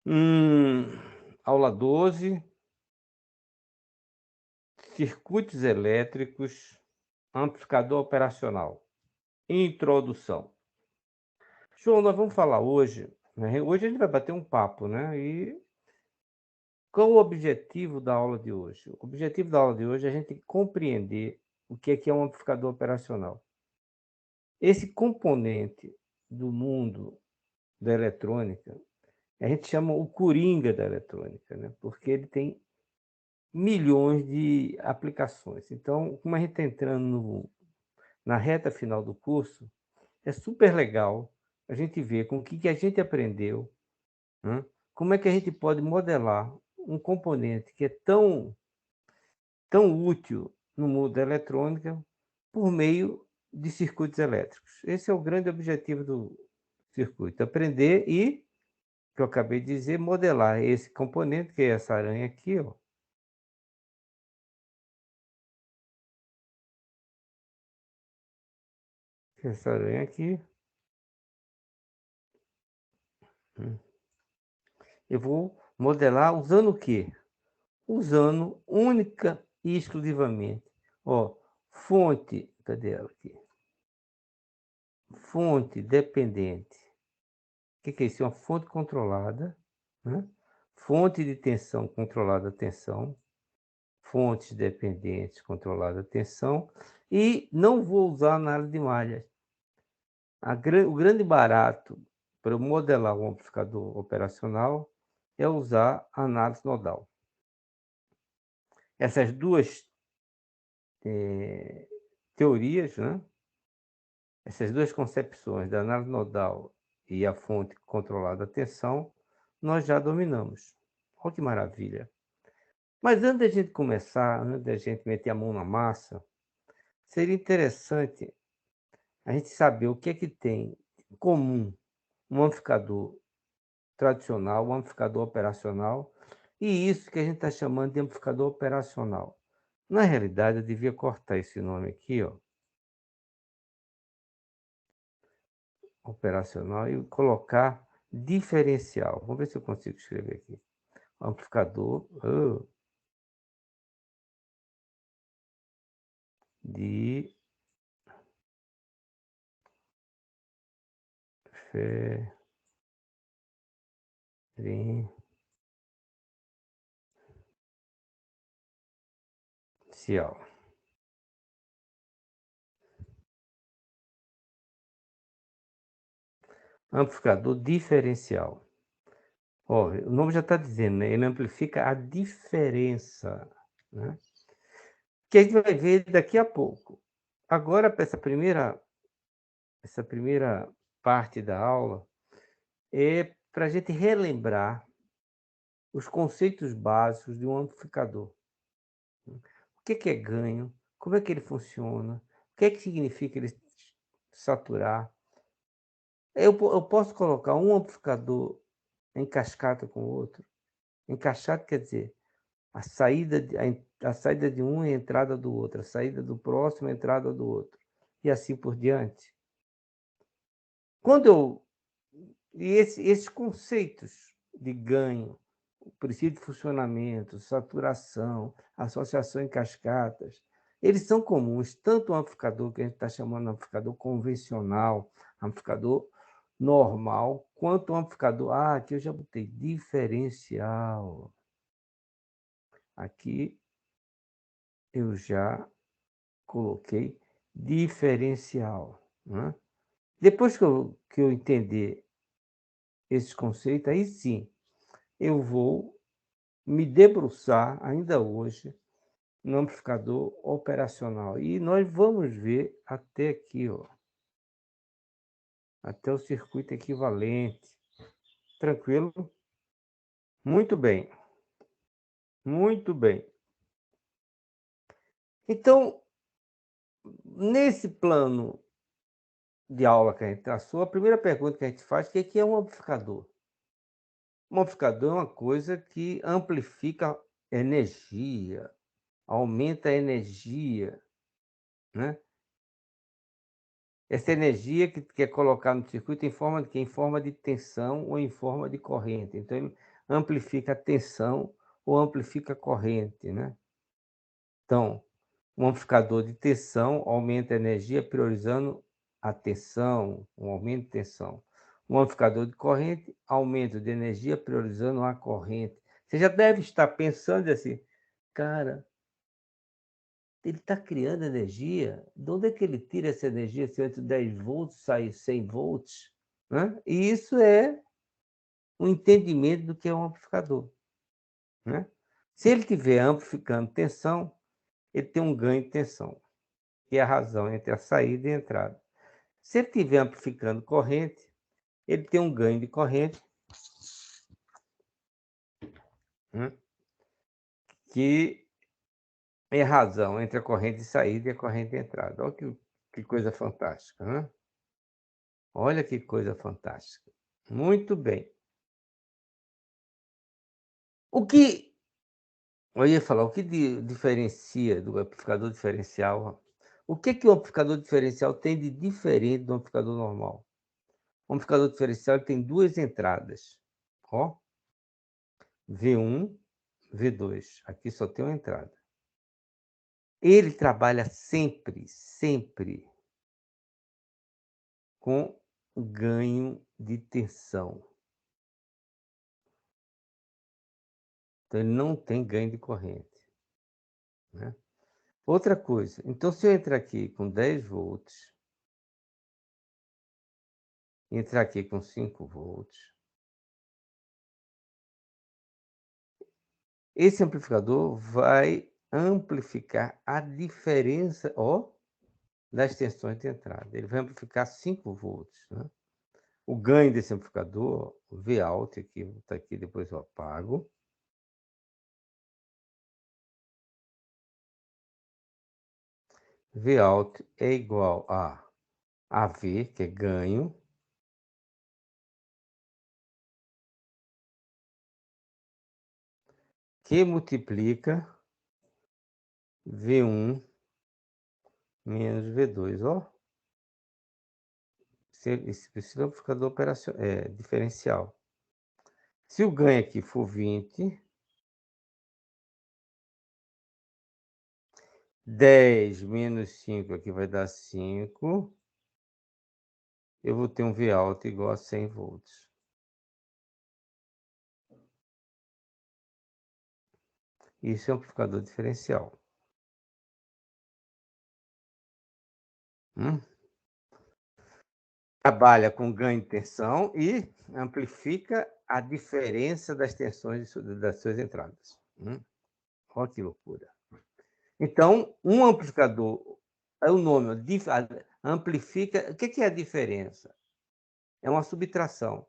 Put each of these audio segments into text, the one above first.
Hum, aula 12, circuitos elétricos, amplificador operacional. Introdução. João, nós vamos falar hoje, né? Hoje a gente vai bater um papo, né? E qual o objetivo da aula de hoje? O objetivo da aula de hoje é a gente compreender o que é um amplificador operacional. Esse componente do mundo da eletrônica, a gente chama o coringa da eletrônica, né? Porque ele tem milhões de aplicações. Então, como a gente está entrando na reta final do curso, é super legal a gente ver com o que a gente aprendeu, né? Como é que a gente pode modelar um componente que é tão útil no mundo da eletrônica por meio de circuitos elétricos. Esse é o grande objetivo do circuito, aprender e, que eu acabei de dizer, modelar esse componente, que é essa aranha aqui, ó, que é essa aranha aqui. hum, Eu vou modelar usando o quê? Usando única e exclusivamente, ó, fonte, cadê ela aqui? Fonte dependente. O que é isso? É uma fonte controlada, né? Fonte de tensão controlada tensão, fontes dependentes controlada tensão, e não vou usar análise de malhas. O grande barato para eu modelar um amplificador operacional é usar análise nodal. Essas duas teorias, né? Essas duas concepções da análise nodal e a fonte controlada tensão, nós já dominamos. Olha que maravilha. Mas antes da gente começar, antes da gente meter a mão na massa, seria interessante a gente saber o que é que tem em comum um amplificador tradicional, um amplificador operacional, e isso que a gente está chamando de amplificador operacional. Na realidade, eu devia cortar esse nome aqui, ó, operacional, e colocar diferencial. Vamos ver se eu consigo escrever aqui. Amplificador diferencial. Amplificador diferencial. Ó, o nome já está dizendo, né? Ele amplifica a diferença, né? Que a gente vai ver daqui a pouco. Agora, para essa primeira parte da aula, é para a gente relembrar os conceitos básicos de um amplificador. O que é ganho? Como é que ele funciona? O que é que significa ele saturar? Eu posso colocar um amplificador em cascata com o outro. Em cascata quer dizer a saída de um e a entrada do outro, a saída do próximo e a entrada do outro, e assim por diante. Quando eu esses conceitos de ganho, princípio de funcionamento, saturação, associação em cascatas, eles são comuns, tanto o amplificador que a gente está chamando de amplificador convencional, amplificador normal, quanto o amplificador, aqui eu já botei diferencial. Aqui eu já coloquei diferencial, né? Depois que eu entender esses conceitos, aí sim, eu vou me debruçar ainda hoje no amplificador operacional. E nós vamos ver até aqui, ó, até o circuito equivalente. Tranquilo? Muito bem, muito bem. Então, nesse plano de aula que a gente traçou, a primeira pergunta que a gente faz, o que é um amplificador? Um amplificador é uma coisa que amplifica energia, aumenta a energia, né? Essa energia que é colocada no circuito em forma de quê? Em forma de tensão ou em forma de corrente. Então, ele amplifica a tensão ou amplifica a corrente, né. Então, um amplificador de tensão aumenta a energia priorizando a tensão, um aumento de tensão. Um amplificador de corrente, aumento de energia priorizando a corrente. Você já deve estar pensando assim: "Cara, ele está criando energia, de onde é que ele tira essa energia se antes 10 volts sai 100 volts?", né. E isso é um entendimento do que é um amplificador, né. Se ele estiver amplificando tensão, ele tem um ganho de tensão, que é a razão entre a saída e a entrada. Se ele estiver amplificando corrente, ele tem um ganho de corrente, né, que é a razão entre a corrente de saída e a corrente de entrada. Olha que coisa fantástica, né. Olha que coisa fantástica. Muito bem. O que eu ia falar, o que diferencia do amplificador diferencial, o que o amplificador diferencial tem de diferente do amplificador normal? O amplificador diferencial ele tem 2 entradas, ó, V1, V2, aqui só tem uma entrada. Ele trabalha sempre, sempre com ganho de tensão, então ele não tem ganho de corrente, né. Outra coisa, então se eu entrar aqui com 10 volts, entrar aqui com 5 volts, esse amplificador vai amplificar a diferença, ó, das tensões de entrada, ele vai amplificar 5 volts, né. O ganho desse amplificador, o Vout aqui, está aqui, depois eu apago. Vout é igual a AV, que é ganho, que multiplica V1 menos V2, ó. Esse precisa amplificador diferencial. Se o ganho aqui for 20, 10 menos 5 aqui vai dar 5, eu vou ter um Vout igual a 100 volts. Isso é um amplificador diferencial. Hum? Trabalha com ganho de tensão e amplifica a diferença das tensões das suas entradas. Olha que loucura. Então, um amplificador é o nome, amplifica. O que é a diferença? É uma subtração.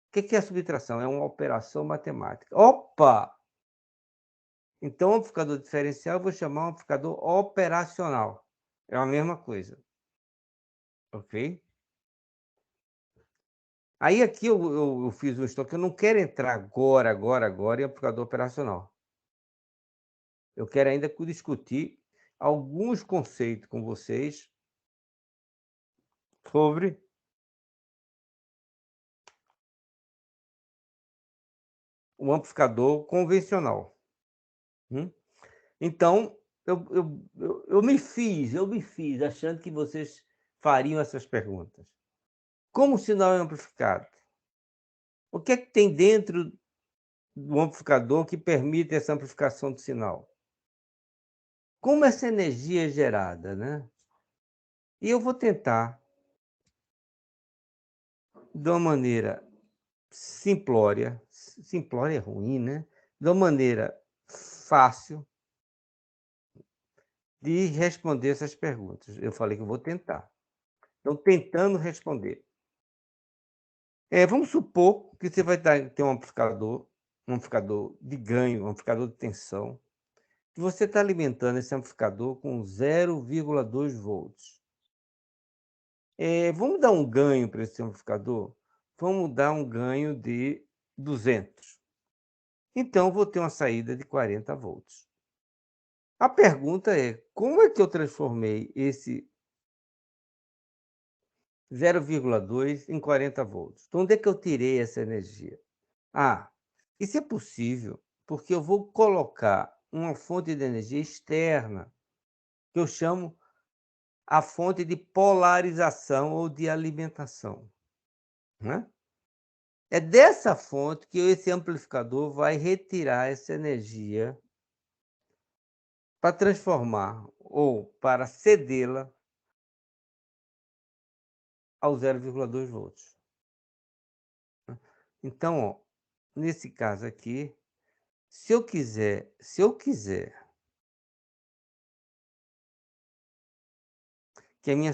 O que é a subtração? É uma operação matemática. Opa! Então, amplificador diferencial eu vou chamar um amplificador operacional. É a mesma coisa, ok? Aí aqui eu fiz um estoque, eu não quero entrar agora em amplificador operacional. Eu quero ainda discutir alguns conceitos com vocês sobre o amplificador convencional. Hum? Então, eu me fiz achando que vocês fariam essas perguntas. Como o sinal é amplificado? O que é que tem dentro do amplificador que permite essa amplificação do sinal? Como essa energia é gerada, né? E eu vou tentar, de uma maneira simplória, simplória é ruim, né? De uma maneira fácil de responder essas perguntas. Eu falei que eu vou tentar. Então, tentando responder. Vamos supor que você vai ter um amplificador de ganho, um amplificador de tensão, que você está alimentando esse amplificador com 0,2 volts. Vamos dar um ganho para esse amplificador? Vamos dar um ganho de 200. Então, vou ter uma saída de 40 volts. A pergunta é: como é que eu transformei esse 0,2 em 40 volts? De onde é que eu tirei essa energia? Ah, Isso é possível porque eu vou colocar uma fonte de energia externa, que eu chamo a fonte de polarização ou de alimentação, né. É dessa fonte que esse amplificador vai retirar essa energia para transformar ou para cedê-la ao 0,2 volts. Então, ó, nesse caso aqui, se eu quiser que a minha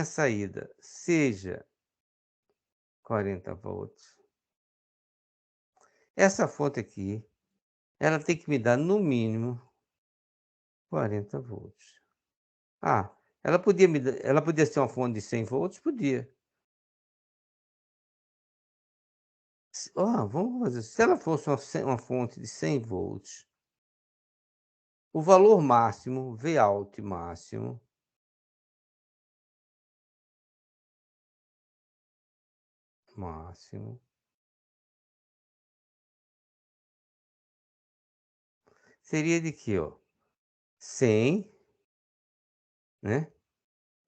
saída seja 40 volts, essa fonte aqui, ela tem que me dar no mínimo 40 volts. Ah, ela podia ser uma fonte de 100 volts? Podia. Vamos fazer, se ela fosse uma fonte de 100 volts, o valor máximo, Vout máximo, seria de quê, ó? 100, né,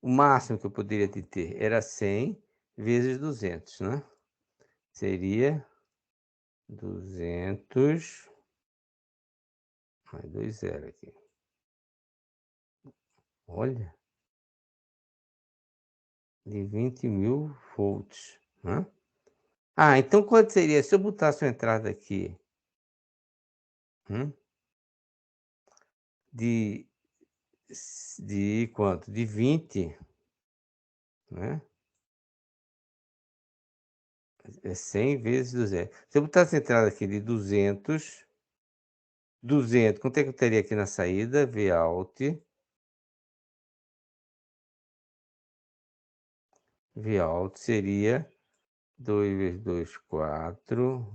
o máximo que eu poderia ter era 100 vezes 200, né, seria 200 mais 2 zero aqui. Olha, de 20.000 volts, né. Então quanto seria se eu botasse uma entrada aqui, hum, de de quanto? De 20, né, é 100 vezes 200. Se eu botasse a entrada aqui de 200, quanto é que eu teria aqui na saída? Vout seria 2 vezes 2, 4,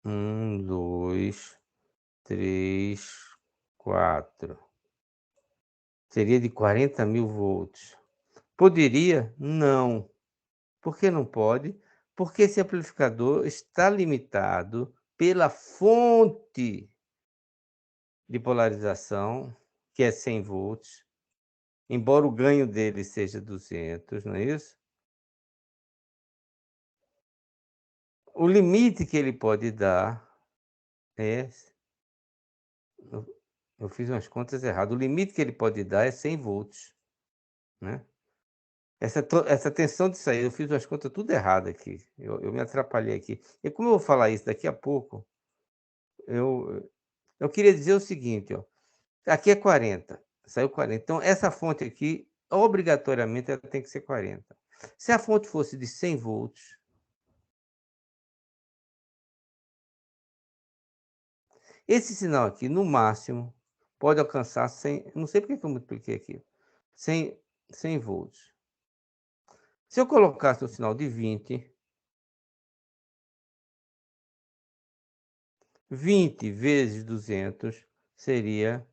2, 3, 4. Seria de 40.000 volts. Poderia? Não. Por que não pode? Porque esse amplificador está limitado pela fonte de polarização, que é 100 volts, embora o ganho dele seja 200, não é isso? O limite que ele pode dar é eu eu fiz umas contas erradas, o limite que ele pode dar é 100 volts, né. Essa tensão de saída, eu fiz umas contas tudo errado aqui, eu me atrapalhei aqui. E como eu vou falar isso daqui a pouco, eu eu queria dizer o seguinte, ó, aqui é 40, saiu 40, então essa fonte aqui, obrigatoriamente, ela tem que ser 40. Se a fonte fosse de 100 volts, esse sinal aqui, no máximo, pode alcançar 100, não sei porque que eu multipliquei aqui, 100 volts. Se eu colocasse um sinal de 20 vezes 200 seria,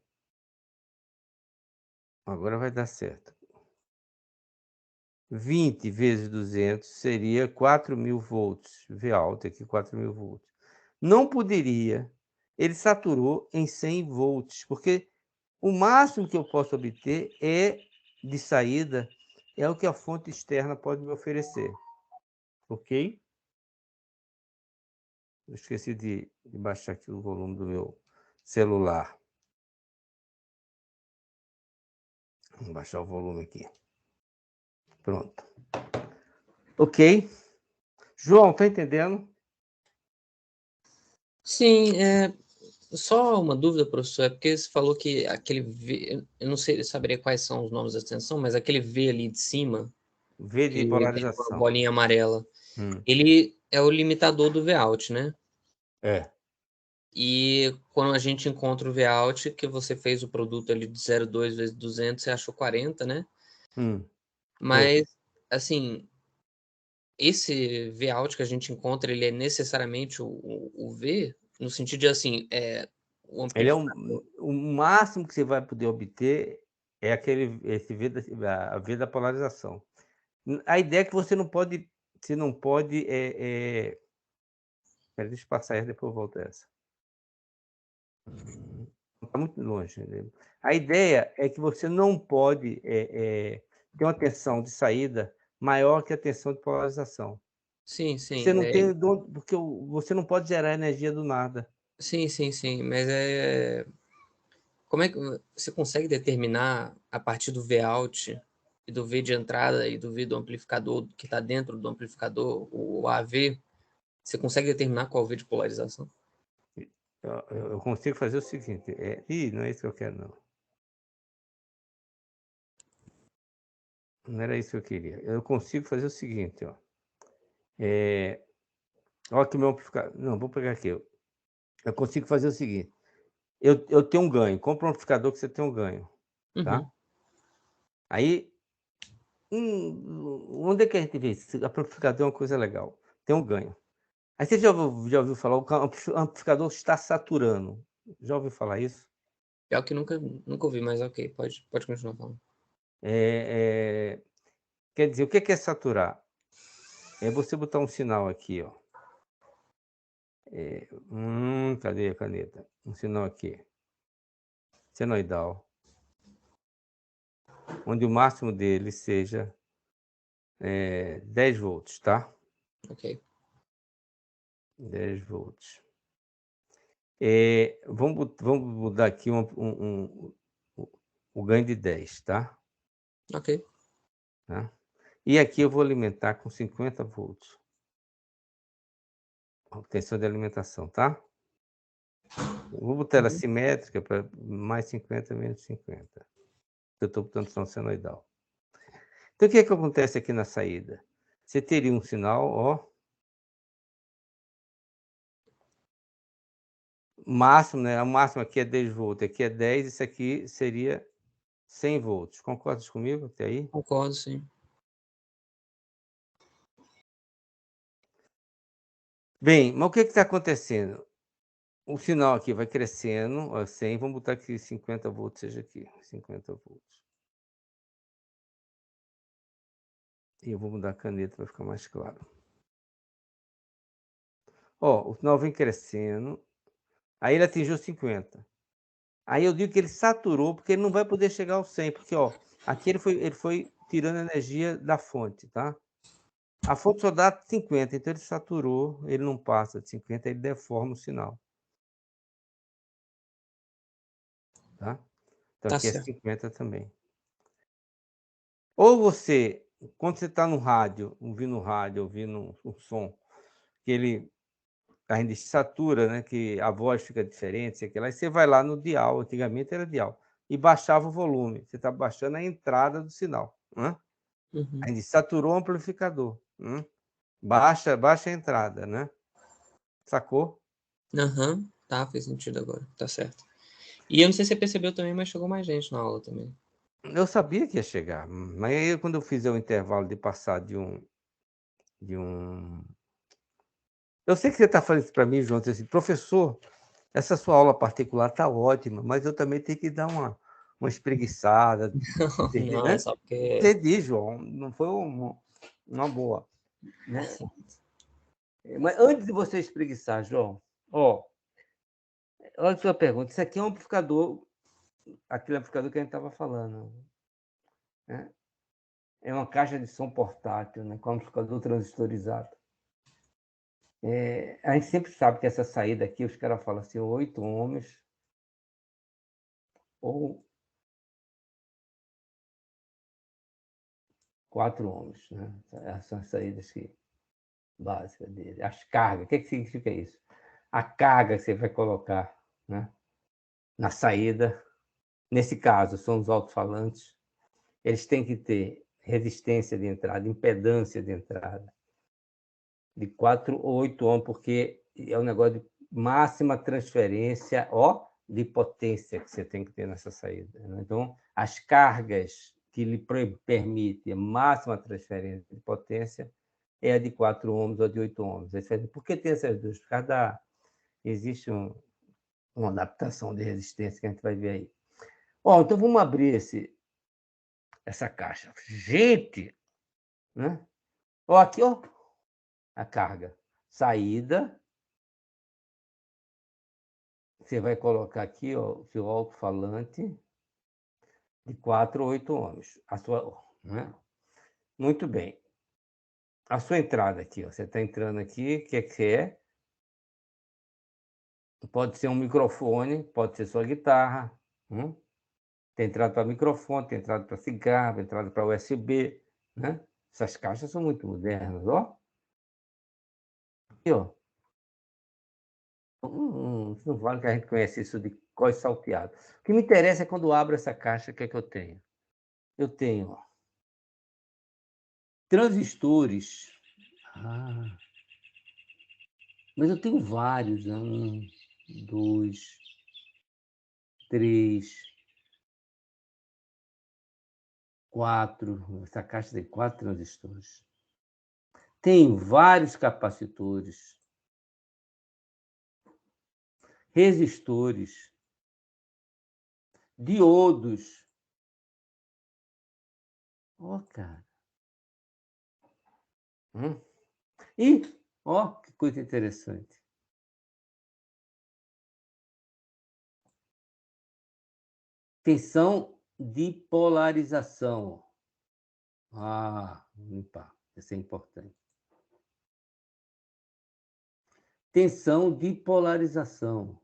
agora vai dar certo, 20 vezes 200 seria 4.000 volts, V alta aqui, 4.000 volts. Não poderia, ele saturou em 100 volts, porque o máximo que eu posso obter de saída, é o que a fonte externa pode me oferecer, ok? Eu esqueci de baixar aqui o volume do meu celular. Vamos baixar o volume aqui. Pronto. Ok. João, tá entendendo? Sim, só uma dúvida, professor, é porque você falou que aquele V, eu não sei, eu saberia quais são os nomes da extensão, mas aquele V ali de cima, V de que tem uma polarização. bolinha amarela, Hum, ele é o limitador do Vout, né? é. E quando a gente encontra o Vout, que você fez o produto ali de 0,2 vezes 200, você achou 40, né? Foi. Mas, assim, esse Vout que a gente encontra, ele é necessariamente o V, no sentido de, assim, o Ele é amplificador. o máximo que você vai poder obter é esse V a V da polarização. A ideia é que você não pode, espera, deixa eu passar essa, depois eu volto a essa. Está muito longe, né. A ideia é que você não pode, ter uma tensão de saída maior que a tensão de polarização. Sim, sim, Você não tem dom, porque você não pode gerar energia do nada. sim, sim, sim, mas como é que você consegue determinar a partir do Vout e do V de entrada e do V do amplificador que está dentro do amplificador, o AV, você consegue determinar qual é o V de polarização? Eu consigo fazer o seguinte, não é isso que eu quero não. Não era isso que eu queria. Eu consigo fazer o seguinte, ó, eh, olha que meu amplificador, não, vou pegar aqui, eu consigo fazer o seguinte, eu tenho um ganho, compra um amplificador que você tem um ganho, tá. Uhum. Aí, onde é que a gente vê isso? Amplificador é uma coisa legal, tem um ganho. Aí você já ouviu falar o amplificador está saturando, já ouviu falar isso? Pior que nunca ouvi, mas ok, pode continuar falando. Eh Quer dizer, o que é saturar? É você botar um sinal aqui, ó, cadê a caneta? Um sinal aqui, senoidal, onde o máximo dele seja, 10 volts, tá? Ok. 10 volts. Vamos mudar aqui o o ganho de 10, tá? Ok. Tá? E aqui eu vou alimentar com 50 volts, a tensão de alimentação, tá? Eu vou botar ela Uhum. simétrica para mais 50 menos 50. Eu estou botando som senoidal. Então o que é que acontece aqui na saída? Você teria um sinal, ó, máximo, né, o máximo aqui é 10 volts, aqui é 10, isso aqui seria 100 volts. Concordas comigo até aí? Concordo, sim. Bem, mas o que está acontecendo? O sinal aqui vai crescendo, ó, 100, vamos botar que 50 volts seja aqui, 50 volts. E eu vou mudar a caneta para ficar mais claro. Ó, o sinal vem crescendo, aí ele atingiu 50. Aí eu digo que ele saturou, porque ele não vai poder chegar ao 100, porque, ó, aqui ele foi tirando energia da fonte, tá? A fonte só dá 50, então ele saturou, ele não passa de 50, ele deforma o sinal, tá? Então Tá aqui é certo. 50 também. Ou você, quando você está no rádio, ouvindo um som, que a gente satura, né, que a voz fica diferente, sei que lá, e você vai lá no dial, antigamente era dial, e baixava o volume, você está baixando a entrada do sinal, né? A Uhum. gente saturou o amplificador, baixa a entrada, né, sacou? Aham. Tá, fez sentido agora. Tá certo. E eu não sei se você percebeu também, mas chegou mais gente na aula também. Eu sabia que ia chegar, mas aí quando eu fizer o intervalo de passar de um eu sei que você está falando isso para mim, João, diz assim: "Professor, essa sua aula particular está ótima, mas eu também tenho que dar uma espreguiçada", Não, é né. só porque Entendi, João, não foi uma boa, né. Mas antes de você espreguiçar, João, ó, olha a sua pergunta, isso aqui é um amplificador, aquele amplificador que a gente estava falando, né, é uma caixa de som portátil, né, com amplificador transistorizado. A gente sempre sabe que essa saída aqui, os caras falam assim, 8 ohms ou 4 ohms, né, essas são as saídas básicas dele. As cargas, o que significa isso? A carga que você vai colocar, né, na saída, nesse caso são os alto-falantes, eles têm que ter resistência de entrada, impedância de entrada, de 4 ou 8 ohms, porque é um negócio de máxima transferência, ó, de potência que você tem que ter nessa saída, né. Então, as cargas que lhe permitem a máxima transferência de potência é a de 4 ohms ou de 8 ohms. Aí você vai dizer: "Por que tem essas duas?" Por causa da existe uma adaptação de resistência que a gente vai ver aí. Ó, então vamos abrir essa caixa. Gente, né? Ó, aqui, ó, a carga. Saída. Você vai colocar aqui, ó, o seu alto-falante de 4 ou 8 ohms. A sua, né? Muito bem. A sua entrada aqui, ó, você está entrando aqui, o que é que é? Pode ser um microfone, pode ser sua guitarra. Tem entrada para microfone, tem entrada para cigarro, tem entrada para USB, né? Essas caixas são muito modernas, ó. Aqui, ó. Não vale que a gente conhece isso de cós salteado. O que me interessa é quando eu abro essa caixa, o que é que eu tenho? Eu tenho, ó, transistores. Ah, mas eu tenho vários, né? 1, 2, 3, 4. Essa caixa tem 4 transistores. Tem vários capacitores, resistores, diodos. Ó, cara. E, ó, que coisa interessante. Tensão de polarização. Ah, vou limpar. Isso é importante. Tensão de polarização.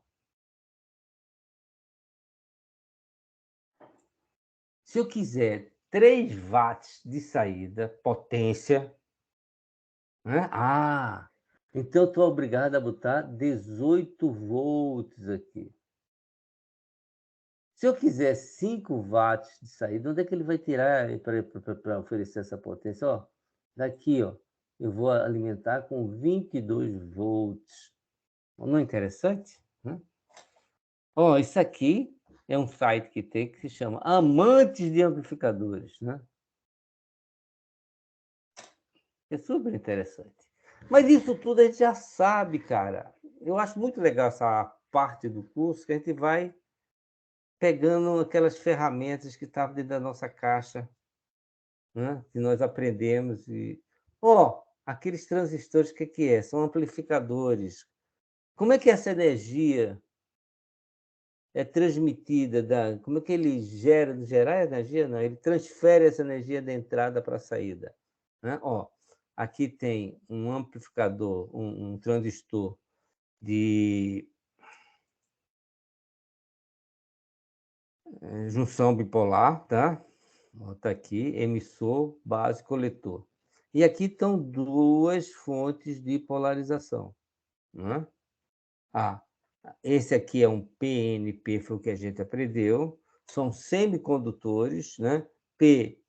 Se eu quiser 3 watts de saída, potência, né? Ah, então eu estou obrigado a botar 18 volts aqui. Se eu quiser 5 watts de saída, onde é que ele vai tirar para oferecer essa potência? Ó, daqui, ó, eu vou alimentar com 22 volts. Não é interessante? Ó, isso aqui é um site que tem que se chama Amantes de Amplificadores, né? É super interessante. Mas isso tudo a gente já sabe, cara. Eu acho muito legal essa parte do curso que a gente vai pegando aquelas ferramentas que estavam dentro da nossa caixa, né? Que nós aprendemos e ó, aqueles transistores, o que que é? São amplificadores. Como é que essa energia é transmitida como é que ele gerar energia? Não, ele transfere essa energia da entrada para a saída, né? Ó, aqui tem um amplificador, um transistor de junção bipolar, tá? Bota aqui, emissor, base, coletor. E aqui estão 2 fontes de polarização, né? Ah, esse aqui é um PNP, foi o que a gente aprendeu. São semicondutores, né? P,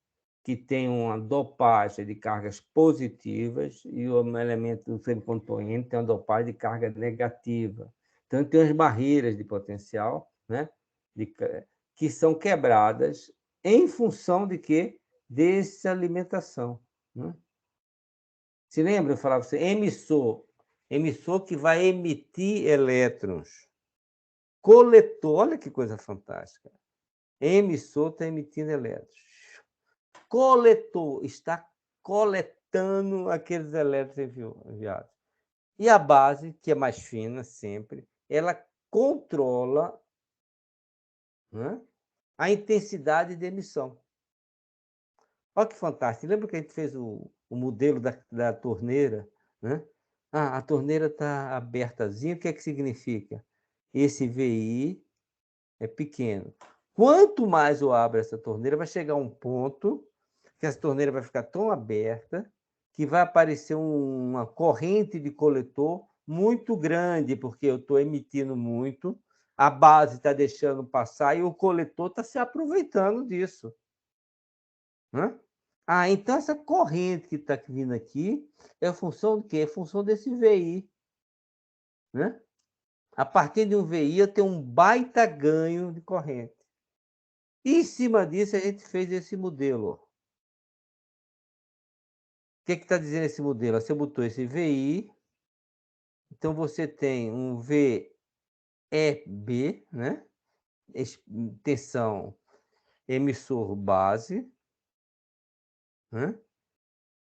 que tem uma dopagem de cargas positivas, e o elemento do semicondutor N tem uma dopagem de carga negativa. Então, tem as barreiras de potencial, né? Que são quebradas em função de quê? Dessa alimentação, né? Se lembra, eu falava assim, emissor que vai emitir elétrons. Coletor, olha que coisa fantástica. Emissor está emitindo elétrons. Coletor está coletando aqueles elétrons enviados. E a base, que é mais fina sempre, ela controla, né, a intensidade de emissão. Olha que fantástico. Lembra que a gente fez o modelo da torneira, né? Ah, a torneira está abertazinha, o que é que significa? Esse VI é pequeno. Quanto mais eu abro essa torneira, vai chegar um ponto que essa torneira vai ficar tão aberta que vai aparecer uma corrente de coletor muito grande, porque eu estou emitindo muito, a base está deixando passar e o coletor está se aproveitando disso, né? Ah, então essa corrente que está vindo aqui é função do quê? É função desse VI, né? A partir de um VI eu tenho um baita ganho de corrente. E em cima disso a gente fez esse modelo. O que está dizendo esse modelo? Você botou esse VI, então você tem um VEB, né? Tensão emissor base, né?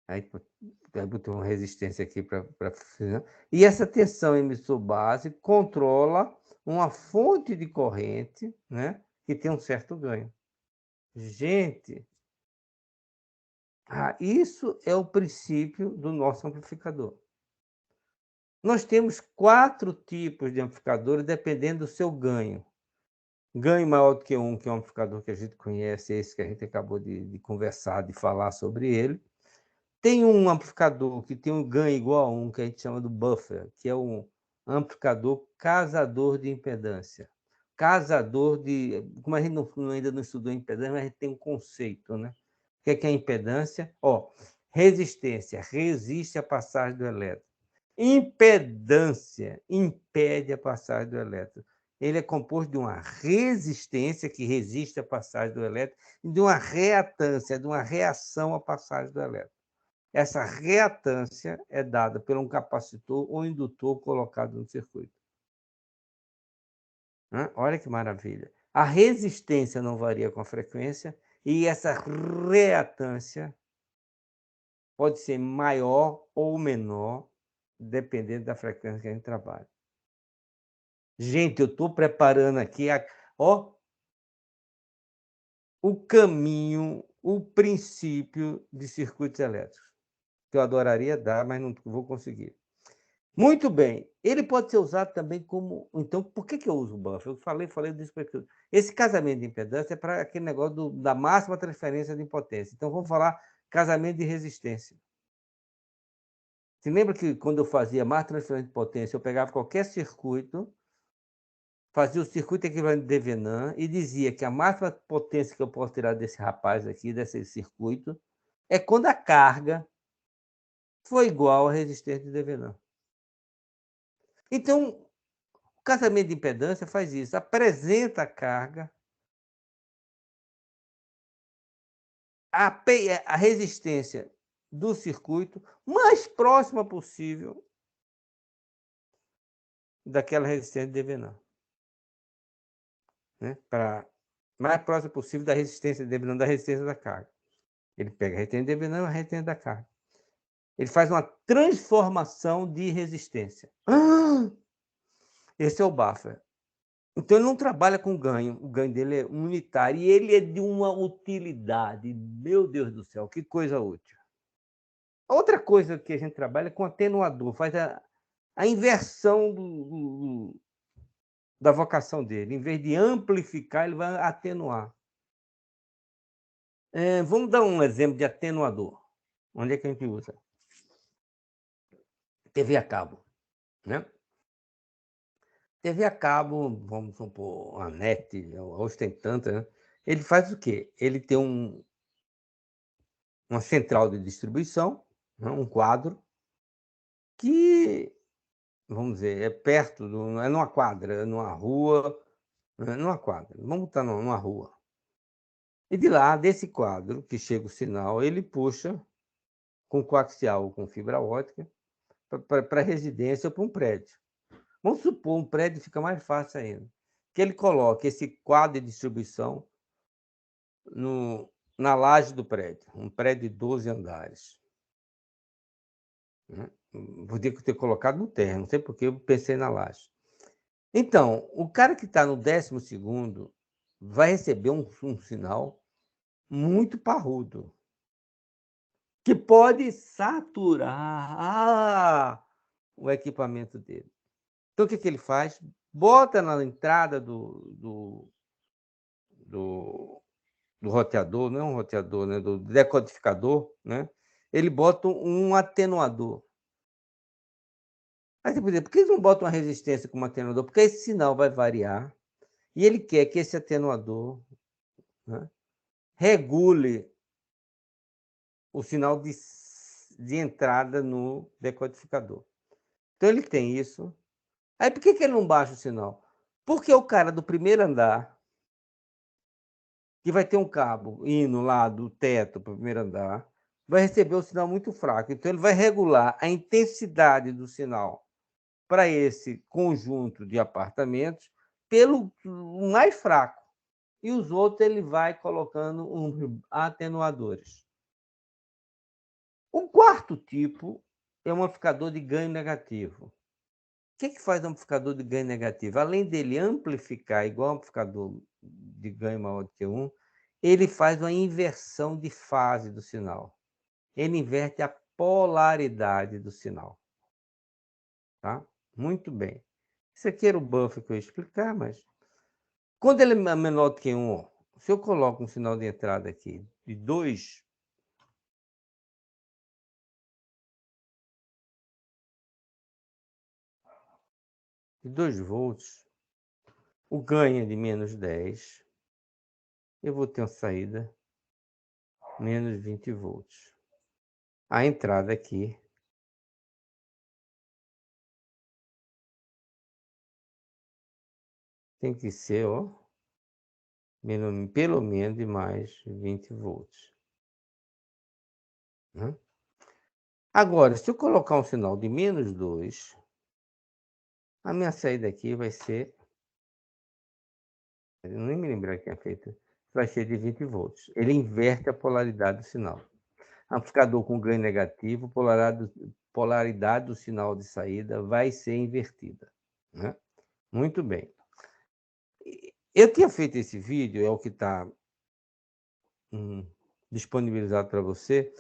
Aí botou uma resistência aqui para. E essa tensão emissor base controla uma fonte de corrente, né, que tem um certo ganho. Gente, isso é o princípio do nosso amplificador. Nós temos 4 tipos de amplificadores dependendo do seu ganho. Ganho maior do que é um amplificador que a gente conhece, esse que a gente acabou de conversar, de falar sobre ele. Tem um amplificador que tem um ganho igual a um, que a gente chama do buffer, que é um amplificador casador de impedância. Casador de... Como a gente ainda não estudou impedância, mas a gente tem um conceito, né? O que é impedância? Resistência, resiste a passagem do elétron. Impedância, impede a passagem do elétron. Ele é composto de uma resistência, que resiste à passagem do elétron, e de uma reatância, de uma reação à passagem do elétron. Essa reatância é dada por um capacitor ou indutor colocado no circuito. Olha que maravilha. A resistência não varia com a frequência e essa reatância pode ser maior ou menor, dependendo da frequência que a gente trabalha. Gente, eu estou preparando aqui o caminho, o princípio de circuitos elétricos, que eu adoraria dar, mas não vou conseguir. Muito bem. Ele pode ser usado também como... Então, por que eu uso o buffer? Eu falei disso para tudo. Esse casamento de impedância é para aquele negócio da máxima transferência de impotência. Então, vamos falar casamento de resistência. Você lembra que quando eu fazia máxima transferência de potência, eu pegava qualquer circuito, fazia o circuito equivalente de Devenan e dizia que a máxima potência que eu posso tirar desse rapaz aqui, desse circuito, é quando a carga for igual à resistência de Devenan. Então, o casamento de impedância faz isso, apresenta a carga, a resistência do circuito mais próxima possível daquela resistência de Devenan. Né? Mais próxima possível da resistência de Devenan, da resistência da carga. Ele pega a resistência de Devenan e a resistência da carga. Ele faz uma transformação de resistência. Esse é o buffer. Então, ele não trabalha com ganho. O ganho dele é unitário. E ele é de uma utilidade. Meu Deus do céu, que coisa útil. Outra coisa que a gente trabalha é com atenuador. Faz a inversão da vocação dele. Em vez de amplificar, ele vai atenuar. Vamos dar um exemplo de atenuador. Onde é que a gente usa? TV a cabo. Né? TV a cabo, vamos supor, a NET, hoje tem tanta, né? Ele faz o quê? Ele tem uma central de distribuição, né? Um quadro, que, vamos dizer, é perto, é numa quadra, é numa rua, numa quadra. Vamos botar numa rua. E de lá, desse quadro, que chega o sinal, ele puxa com coaxial ou com fibra ótica para a residência ou para um prédio. Vamos supor, um prédio fica mais fácil ainda. Que ele coloque esse quadro de distribuição na laje do prédio, um prédio de 12 andares. Né? Podia ter colocado no térreo, não sei porque eu pensei na laje. Então, o cara que está no 12º vai receber um sinal muito parrudo, que pode saturar o equipamento dele. Então, o que ele faz? Bota na entrada do roteador, não é um roteador, né? Do decodificador, né? Ele bota um atenuador. Aí você pode dizer, por que eles não botam uma resistência como atenuador? Porque esse sinal vai variar e ele quer que esse atenuador, né, regule o sinal de entrada no decodificador. Então, ele tem isso. Aí, por que ele não baixa o sinal? Porque o cara do primeiro andar, que vai ter um cabo indo lá do teto para o primeiro andar, vai receber um sinal muito fraco. Então, ele vai regular a intensidade do sinal para esse conjunto de apartamentos pelo mais fraco. E os outros ele vai colocando atenuadores. O quarto tipo é um amplificador de ganho negativo. O que faz um amplificador de ganho negativo? Além dele amplificar igual amplificador de ganho maior do que 1, ele faz uma inversão de fase do sinal. Ele inverte a polaridade do sinal. Tá? Muito bem. Isso aqui era o buffer que eu ia explicar, mas... Quando ele é menor do que 1, se eu coloco um sinal de entrada aqui de 2 volts, o ganho é de menos 10, eu vou ter uma saída menos 20 volts. A entrada aqui tem que ser, ó, pelo menos de mais 20 volts. Né? Agora, se eu colocar um sinal de menos 2, a minha saída aqui vai ser... Eu nem me lembro que é feito. Vai ser de 20 volts. Ele inverte a polaridade do sinal. Amplificador com ganho negativo, polaridade do sinal de saída vai ser invertida. Né? Muito bem. Eu tinha feito esse vídeo, é o que está disponibilizado para você.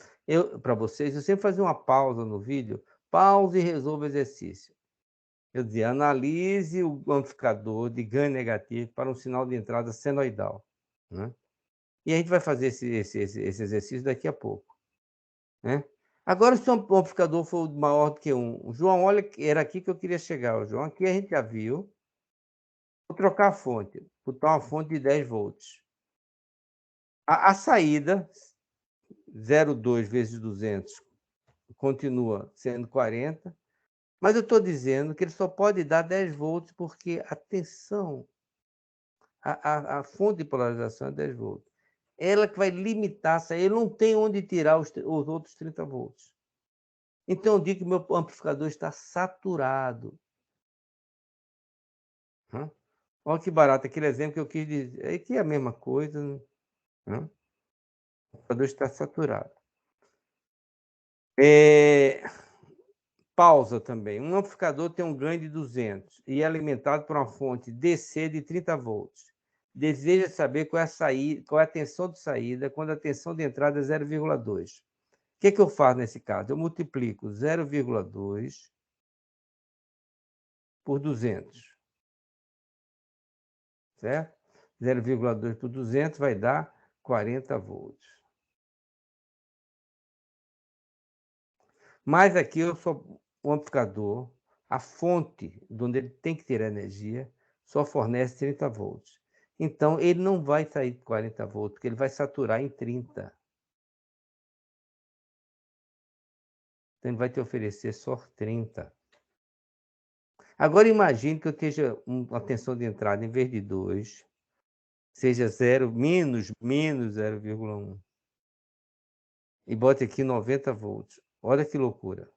Para vocês, eu sempre fazia uma pausa no vídeo, pause e resolva o exercício. Eu dizia, analise o amplificador de ganho negativo para um sinal de entrada senoidal. Né? E a gente vai fazer esse exercício daqui a pouco. Né? Agora, se o amplificador for maior do que 1, João, olha, era aqui que eu queria chegar, João. Aqui a gente já viu. Vou trocar a fonte, botar uma fonte de 10 volts. A saída, 0,2 vezes 200, continua sendo 40, mas eu estou dizendo que ele só pode dar 10 volts porque a tensão, a fonte de polarização é 10 volts. Ela que vai limitar, ele não tem onde tirar os outros 30 volts. Então, eu digo que meu amplificador está saturado. Olha que barato, aquele exemplo que eu quis dizer. Aqui é a mesma coisa. Né? O amplificador está saturado. Pausa também. Um amplificador tem um ganho de 200 e é alimentado por uma fonte DC de 30 volts. Deseja saber qual é a tensão de saída quando a tensão de entrada é 0,2. O que eu faço nesse caso? Eu multiplico 0,2 por 200. Certo? 0,2 por 200 vai dar 40 volts. Mas aqui eu sou o amplificador, a fonte de onde ele tem que ter energia, só fornece 30 volts. Então, ele não vai sair de 40 volts, porque ele vai saturar em 30. Então, ele vai te oferecer só 30. Agora, imagine que eu esteja uma tensão de entrada, em vez de 2, seja 0, menos 0,1. E bote aqui 90 volts. Olha que loucura.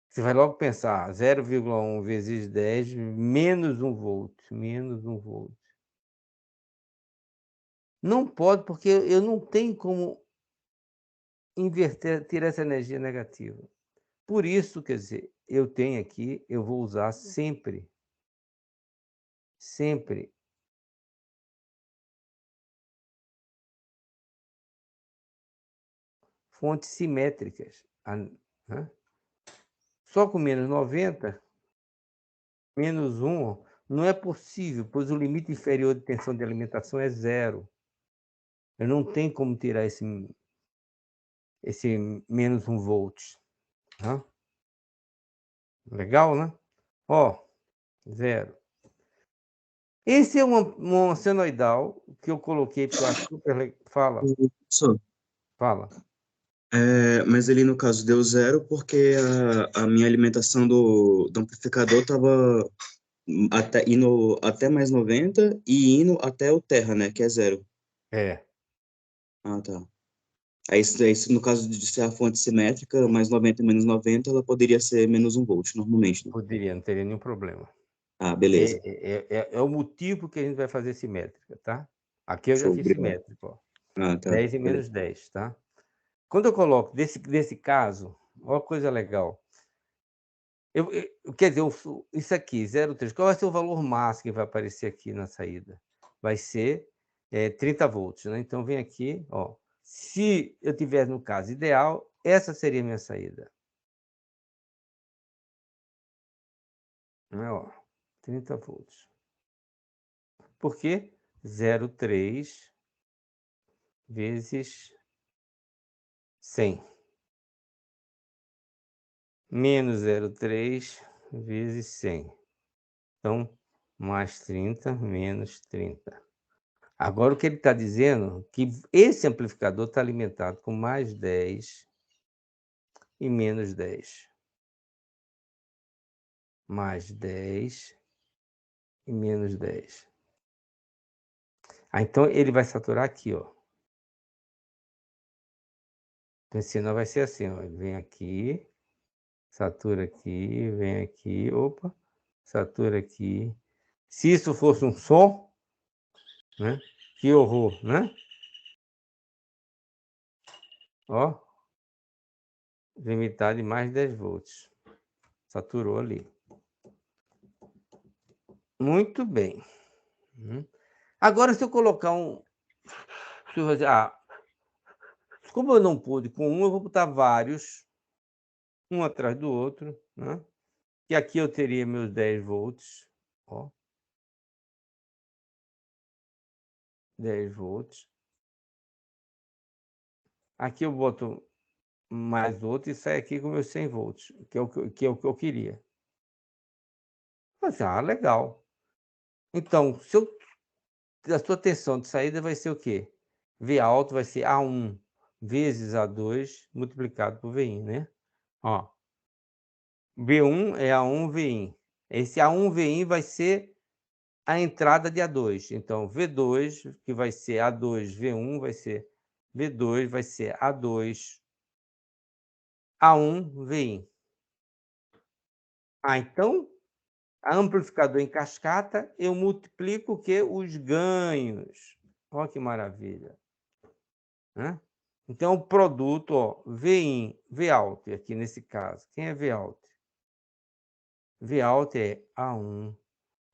Você vai logo pensar, 0,1 vezes 10, menos 1 volt, menos 1 volt. Não pode, porque eu não tenho como inverter, tirar essa energia negativa. Por isso, quer dizer, eu tenho aqui, eu vou usar sempre, fontes simétricas. Né? Só com menos 90, menos 1, não é possível, pois o limite inferior de tensão de alimentação é 0. Eu não tenho como tirar esse menos 1 volt. Né? Legal, né? Ó, 0. Esse é um senoidal que eu coloquei porque eu acho super legal. Fala, Só. fala. Mas ele, no caso, deu 0 porque a minha alimentação do amplificador estava indo até mais 90 e indo até o terra, né? Que é 0. É, Ah, tá. Aí, no caso de ser a fonte simétrica, mais 90 menos 90, ela poderia ser menos 1 volt, normalmente, né? poderia, não teria nenhum problema. Ah, beleza. É o motivo que a gente vai fazer simétrica, tá? Aqui eu já Show, fiz obrigado. simétrico, ó. Ah, tá. 10 e Beleza. menos 10, tá? Quando eu coloco desse caso, olha que coisa legal. Quer dizer, isso aqui, 0,3, qual vai ser o valor máximo que vai aparecer aqui na saída? Vai ser 30 volts, né? Então, vem aqui, ó. Se eu tiver no caso ideal, essa seria a minha saída. Ó, 30 volts. Por quê? 0,3 vezes 100. Menos 0,3 vezes 100. Então, mais 30, menos 30. Agora, o que ele está dizendo é que esse amplificador está alimentado com mais 10 e menos 10. Mais 10 e menos 10. Então, ele vai saturar aqui, ó. Então, esse sinal vai ser assim, ó. Ele vem aqui, satura aqui, vem aqui, opa, satura aqui. Se isso fosse um som, né? Que horror, né? Ó, limitado de mais 10 volts. Saturou ali. Muito bem. Agora, se eu colocar um... Se eu fazer, como eu não pude com um, eu vou botar vários, um atrás do outro, né? E aqui eu teria meus 10 volts. Ó. 10 volts. Aqui eu boto mais outro e sai aqui com meus 100 volts, que é o que eu queria. Mas, legal. Então, a sua tensão de saída vai ser o quê? V alto vai ser A1 vezes A2 multiplicado por Vin, né? Ó, V1 é A1 Vin. Esse A1 Vin vai ser a entrada de A2. Então, V2, que vai ser A2 V1, vai ser V2, vai ser A2 A1 Vin. Então, a amplificador em cascata, eu multiplico o quê? Os ganhos. Olha que maravilha. Né? Então, o produto, ó, Vin, V out, aqui nesse caso. Quem é V out? V out é A1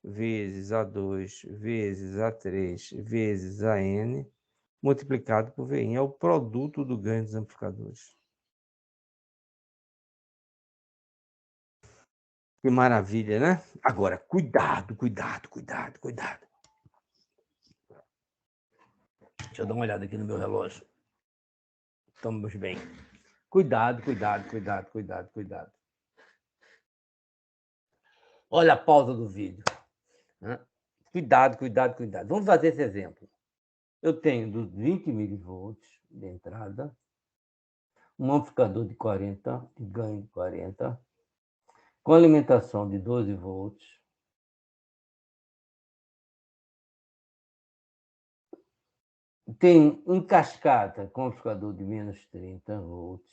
vezes A2 vezes A3 vezes AN, multiplicado por Vin. É o produto do ganho dos amplificadores. Que maravilha, né? Agora, cuidado, cuidado, cuidado, cuidado. Deixa eu dar uma olhada aqui no meu relógio. Estamos bem. Cuidado, cuidado, cuidado, cuidado, cuidado. Olha a pausa do vídeo. Cuidado, cuidado, cuidado. Vamos fazer esse exemplo. Eu tenho dos 20 milivolts de entrada, um amplificador de 40, de ganho de 40, com alimentação de 12 volts. Tem em cascata com amplificador de menos 30 volts,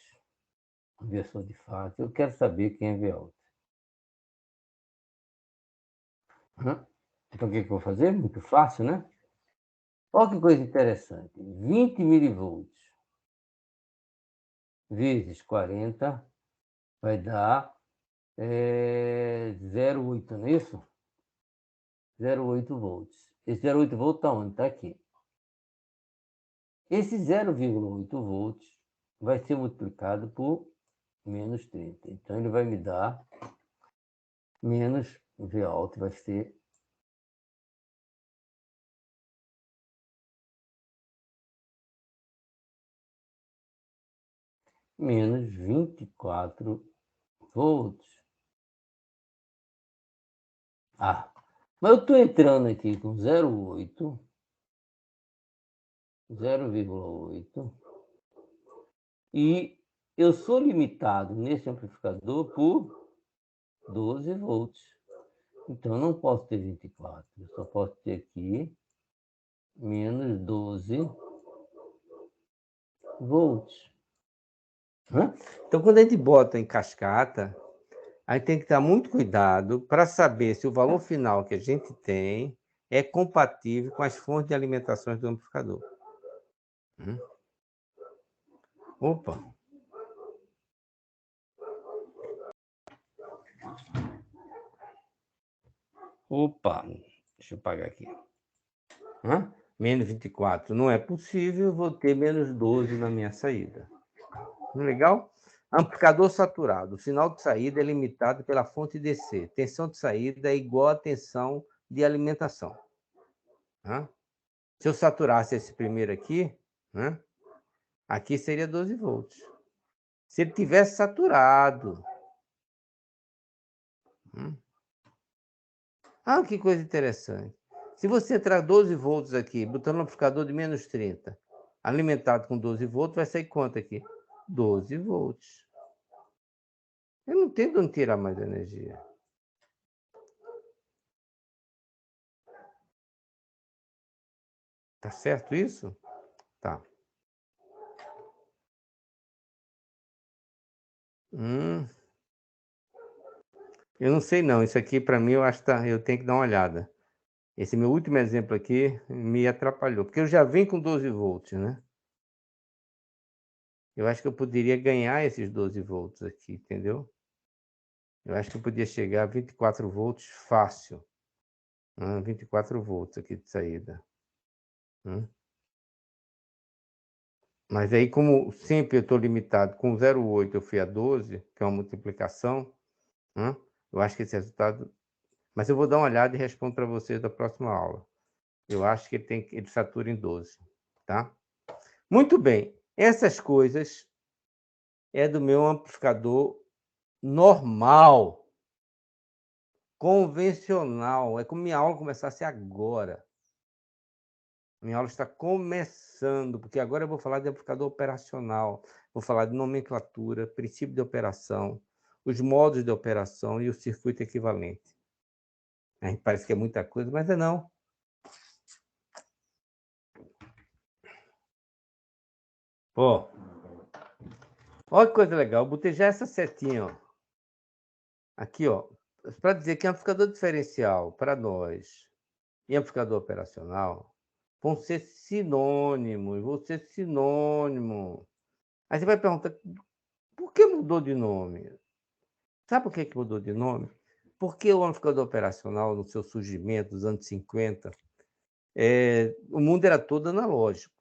inversor de fase. Eu quero saber quem é V-out. Então, o que eu vou fazer? Muito fácil, né? Olha que coisa interessante. 20 milivolts vezes 40 vai dar 0,8, não é isso? 0,8 volts. Esse 0,8 volts está onde? Está aqui. Esse 0,8 volts vai ser multiplicado por menos 30. Então, ele vai me dar menos V alto, vai ser menos 24 volts. Mas eu estou entrando aqui com 0,8, 0,8, e eu sou limitado nesse amplificador por 12 volts. Então, eu não posso ter 24, eu só posso ter aqui menos 12 volts. Então, quando a gente bota em cascata, aí tem que ter muito cuidado para saber se o valor final que a gente tem é compatível com as fontes de alimentação do amplificador. Opa! Opa! Deixa eu pagar aqui. Menos 24. Não é possível, vou ter menos 12 na minha saída. Legal? Amplificador saturado. O sinal de saída é limitado pela fonte DC. Tensão de saída é igual à tensão de alimentação. Se eu saturasse esse primeiro aqui, aqui seria 12 volts. Se ele tivesse saturado. Que coisa interessante. Se você entrar 12 volts aqui, botando um amplificador de menos 30, alimentado com 12 volts, vai sair quanto aqui? 12 volts. Eu não tenho de onde tirar mais energia. Tá certo isso? Tá. Eu não sei não. Isso aqui para mim eu acho que eu tenho que dar uma olhada. Esse meu último exemplo aqui me atrapalhou, porque eu já venho com 12 volts, né? Eu acho que eu poderia ganhar esses 12 volts aqui, entendeu? Eu acho que eu podia chegar a 24 volts fácil. 24 volts aqui de saída. Mas aí, como sempre eu estou limitado com 0,8, eu fui a 12, que é uma multiplicação, eu acho que esse resultado... Mas eu vou dar uma olhada e respondo para vocês da próxima aula. Eu acho que ele satura em 12, tá? Muito bem. Essas coisas é do meu amplificador normal, convencional. É como minha aula começasse agora. Minha aula está começando, porque agora eu vou falar de amplificador operacional, vou falar de nomenclatura, princípio de operação, os modos de operação e o circuito equivalente. A gente parece que é muita coisa, mas não. Olha que coisa legal, eu botei já essa setinha, ó. Aqui, ó, para dizer que amplificador diferencial para nós e amplificador operacional vão ser sinônimos, Aí você vai perguntar, por que mudou de nome? Sabe por que mudou de nome? Porque o amplificador operacional, no seu surgimento, nos anos 50, o mundo era todo analógico.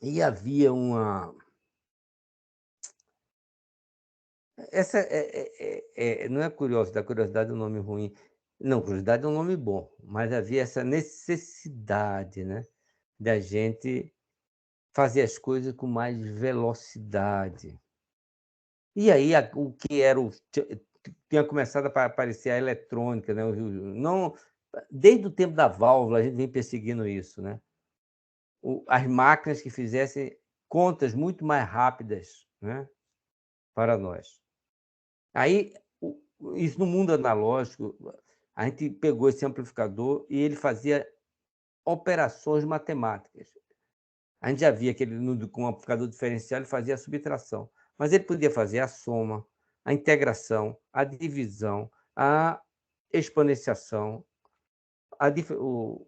E havia uma... Essa não é curiosidade, curiosidade é um nome ruim. Não, curiosidade é um nome bom, mas havia essa necessidade, né, da gente fazer as coisas com mais velocidade. E aí, o que era tinha começado a aparecer a eletrônica, né? Não, desde o tempo da válvula, a gente vem perseguindo isso, né? As máquinas que fizessem contas muito mais rápidas, né, para nós. Aí, isso no mundo analógico, a gente pegou esse amplificador e ele fazia operações matemáticas. A gente já via que ele, com o amplificador diferencial, ele fazia a subtração, mas ele podia fazer a soma, a integração, a divisão, a exponenciação, o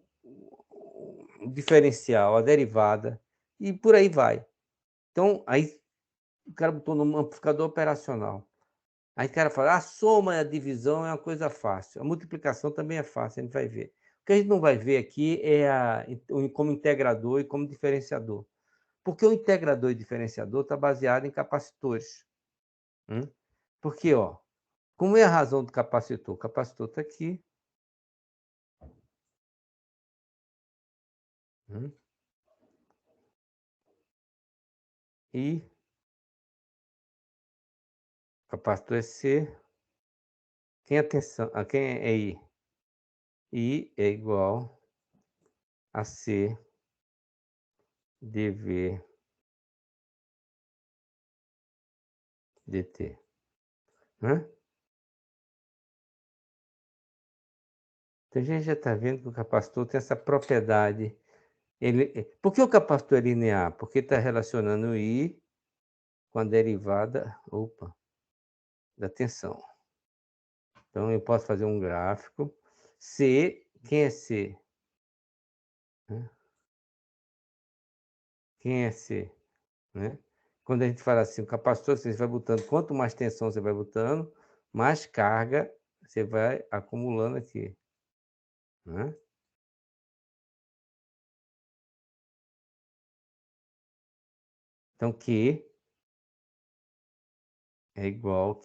diferencial, a derivada, e por aí vai. Então, aí o cara botou no amplificador operacional. Aí o cara fala, a soma e a divisão é uma coisa fácil, a multiplicação também é fácil, a gente vai ver. O que a gente não vai ver aqui é como integrador e como diferenciador. Porque o integrador e diferenciador está baseado em capacitores. Porque, como é a razão do capacitor? O capacitor está aqui. E o capacitor é C. Quem é tensão? Quem é I? I é igual a C dV dt. Então, a gente já está vendo que o capacitor tem essa propriedade. Por que o capacitor é linear? Porque está relacionando o I com a derivada da tensão. Então, eu posso fazer um gráfico. C, quem é C? Quem é C? quando a gente fala assim, o capacitor, você vai botando, quanto mais tensão você vai botando, mais carga você vai acumulando aqui, né? Então, Q é igual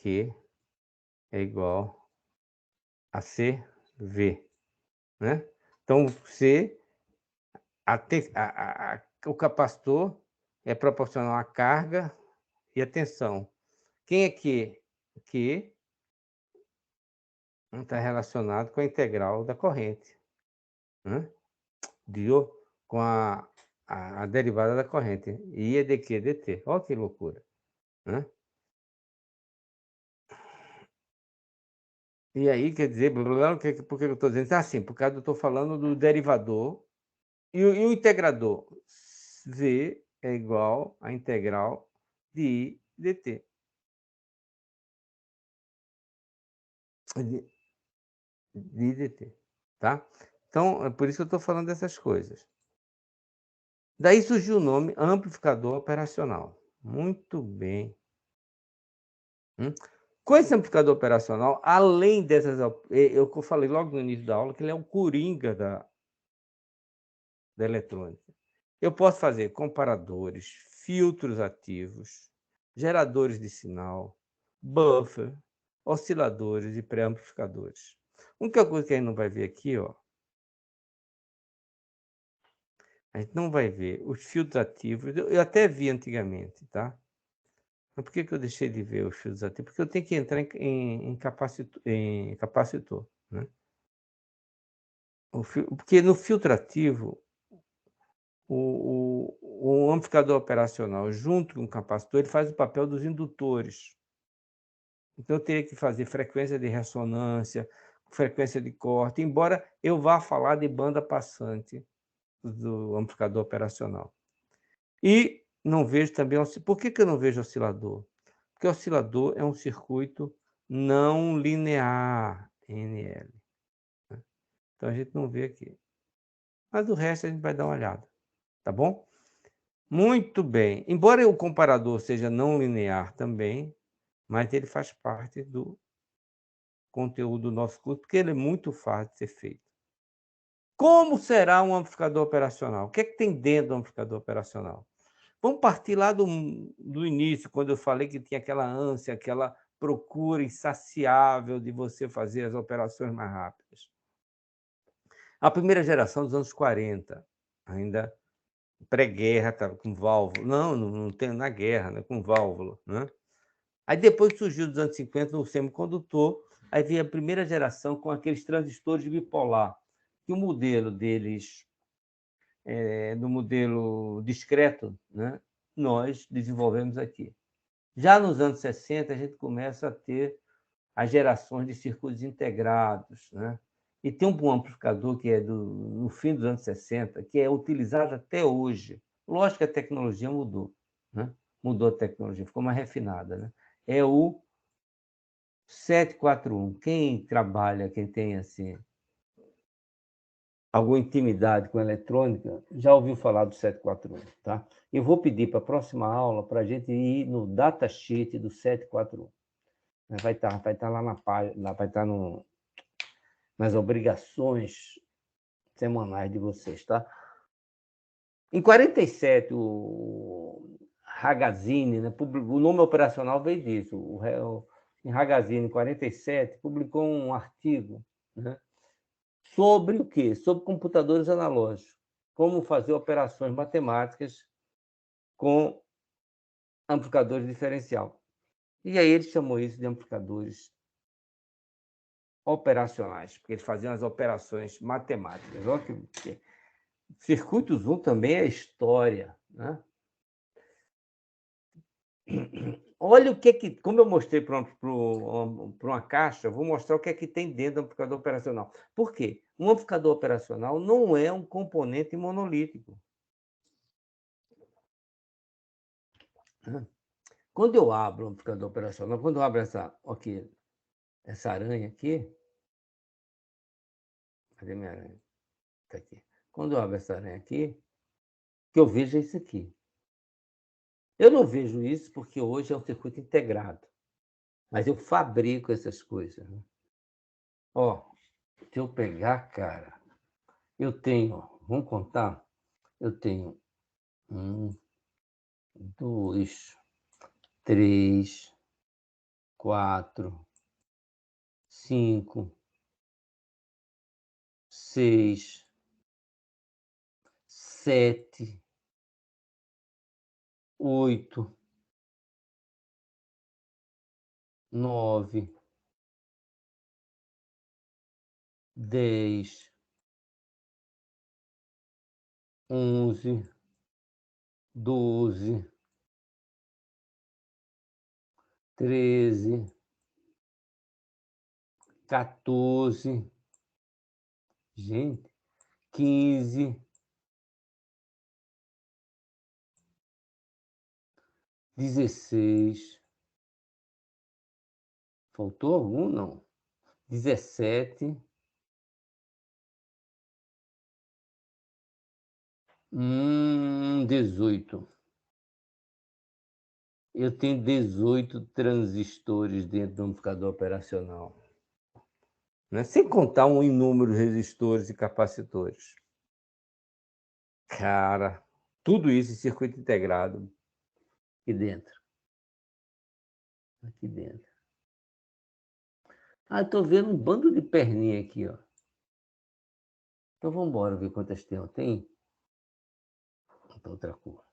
a CV, né? Então, o capacitor é proporcional à carga e à tensão. Quem é Q? Q está relacionado com a integral da corrente, né? Com a derivada da corrente. I é dQ dt. Olha que loucura, né? E aí, quer dizer, por que eu estou dizendo? Assim, por causa eu estou falando do derivador e o integrador. V é igual à integral de I dt. De I dt, tá? Então, é por isso que eu estou falando dessas coisas. Daí surgiu o nome amplificador operacional. Muito bem. Com esse amplificador operacional, além dessas... Eu falei logo no início da aula que ele é o coringa da eletrônica. Eu posso fazer comparadores, filtros ativos, geradores de sinal, buffer, osciladores e pré-amplificadores. A única coisa que a gente não vai ver aqui, ó, a gente não vai ver os filtros ativos. Eu até vi antigamente, tá? Mas por que eu deixei de ver os filtros ativos? Porque eu tenho que entrar em capacitor, né? Porque no filtro ativo, o amplificador operacional, junto com o capacitor, ele faz o papel dos indutores. Então, eu teria que fazer frequência de ressonância, frequência de corte, embora eu vá falar de banda passante do amplificador operacional. E não vejo também... Por que eu não vejo oscilador? Porque o oscilador é um circuito não linear, NL. Né? Então, a gente não vê aqui. Mas o resto a gente vai dar uma olhada, tá bom? Muito bem. Embora o comparador seja não linear também, mas ele faz parte do conteúdo do nosso curso, porque ele é muito fácil de ser feito. Como será um amplificador operacional? O que é que tem dentro do amplificador operacional? Vamos partir lá do início, quando eu falei que tinha aquela ânsia, aquela procura insaciável de você fazer as operações mais rápidas. A primeira geração dos anos 40, ainda pré-guerra, estava com válvula. Não tem na guerra, né? Com válvula, né? Aí depois surgiu dos anos 50 o semicondutor, aí veio a primeira geração com aqueles transistores bipolar, que o modelo deles, no modelo discreto, né? Nós desenvolvemos aqui. Já nos anos 60, a gente começa a ter as gerações de circuitos integrados, né? E tem um amplificador que é no fim dos anos 60, que é utilizado até hoje. Lógico que a tecnologia mudou, né? Mudou a tecnologia, ficou mais refinada, né? É o 741. Quem trabalha, quem tem assim alguma intimidade com eletrônica, já ouviu falar do 741, tá? Eu vou pedir para a próxima aula para a gente ir no datasheet do 741. Vai estar lá na página, vai estar nas obrigações semanais de vocês, tá? Em 47, o Ragazine, né, o nome operacional veio disso. Em Ragazine, em 47, publicou um artigo, né, sobre o quê? Sobre computadores analógicos. Como fazer operações matemáticas com amplificadores diferencial. E aí ele chamou isso de amplificadores operacionais, porque eles faziam as operações matemáticas. Olha que circuito Zoom também é história, né? Olha o que como eu mostrei para uma caixa, eu vou mostrar o que é que tem dentro do amplificador operacional. Por quê? Um amplificador operacional não é um componente monolítico. Quando eu abro o amplificador operacional, quando eu abro essa aranha aqui, cadê minha aranha? Tá aqui. Quando eu abro essa aranha aqui, o que eu vejo é isso aqui. Eu não vejo isso porque hoje é um circuito integrado, mas eu fabrico essas coisas, né. Ó, se eu pegar, cara, eu tenho, vamos contar? Eu tenho 1, 2, 3, 4, 5, 6, 7, 8, 9, 10, 11, 12, 13, 14, gente, 15, 16, faltou algum? Não. 17, 18. Eu tenho 18 transistores dentro do amplificador operacional, né? Sem contar um inúmero de resistores e capacitores. Cara, tudo isso em circuito integrado aqui dentro. Aqui dentro. Ah, estou vendo um bando de perninha aqui, ó. Então vamos embora ver quantas tem. Tem outra cor.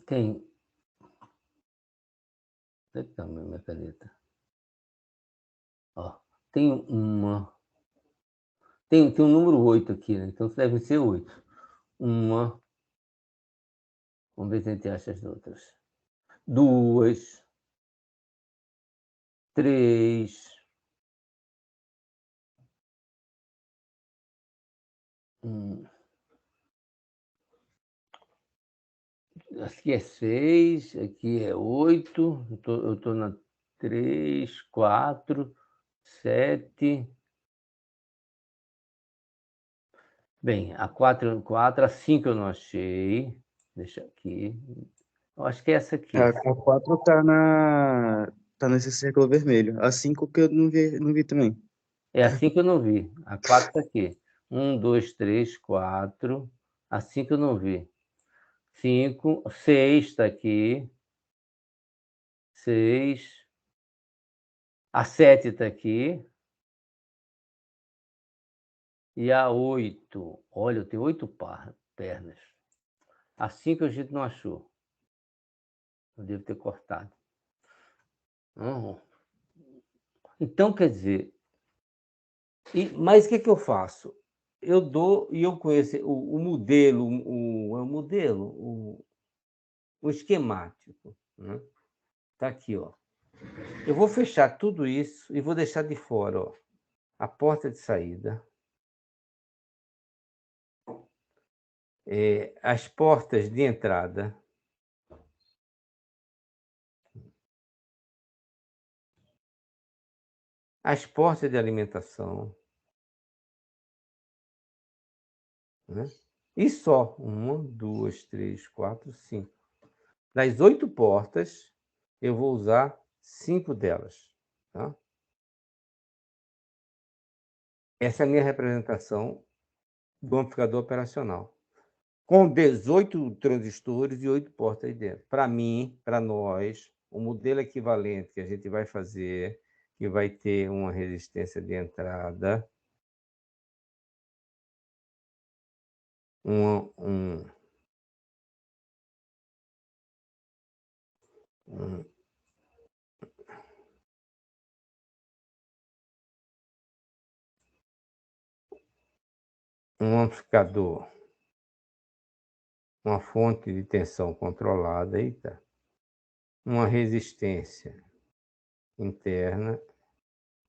Tem. Onde é que tá a minha caneta? Ó, tem uma. Tem um número 8 aqui, né? Então deve ser 8. Uma. Vamos ver se a gente acha as outras. 2, 3. Aqui é 6, aqui é 8. Eu tô na 3, 4, 7. Bem, a 4, a 5 eu não achei. Deixa aqui. Eu acho que é essa aqui. A 4 tá nesse círculo vermelho. A 5 que eu não vi também. É assim que eu não vi. A 4 está aqui. 1, 2, 3, 4. A 5 eu não vi. 5, 6 está aqui. 6. A 7 está aqui. E a 8. Olha, eu tenho 8 pernas. A 5 a gente não achou. Eu devo ter cortado. Uhum. Então, quer dizer, mas o que que eu faço? Eu dou e eu conheço o modelo, o esquemático, né? Tá aqui, ó. Eu vou fechar tudo isso e vou deixar de fora, ó, a porta de saída, as portas de entrada, as portas de alimentação, né? E só 1, 2, 3, 4, 5. Das 8 portas, eu vou usar 5 delas, tá? Essa é a minha representação do amplificador operacional, com 18 transistores e 8 portas aí dentro. Para mim, para nós, o modelo equivalente que a gente vai fazer, que vai ter uma resistência de entrada, um, um, um, um amplificador, uma fonte de tensão controlada, eita, uma resistência interna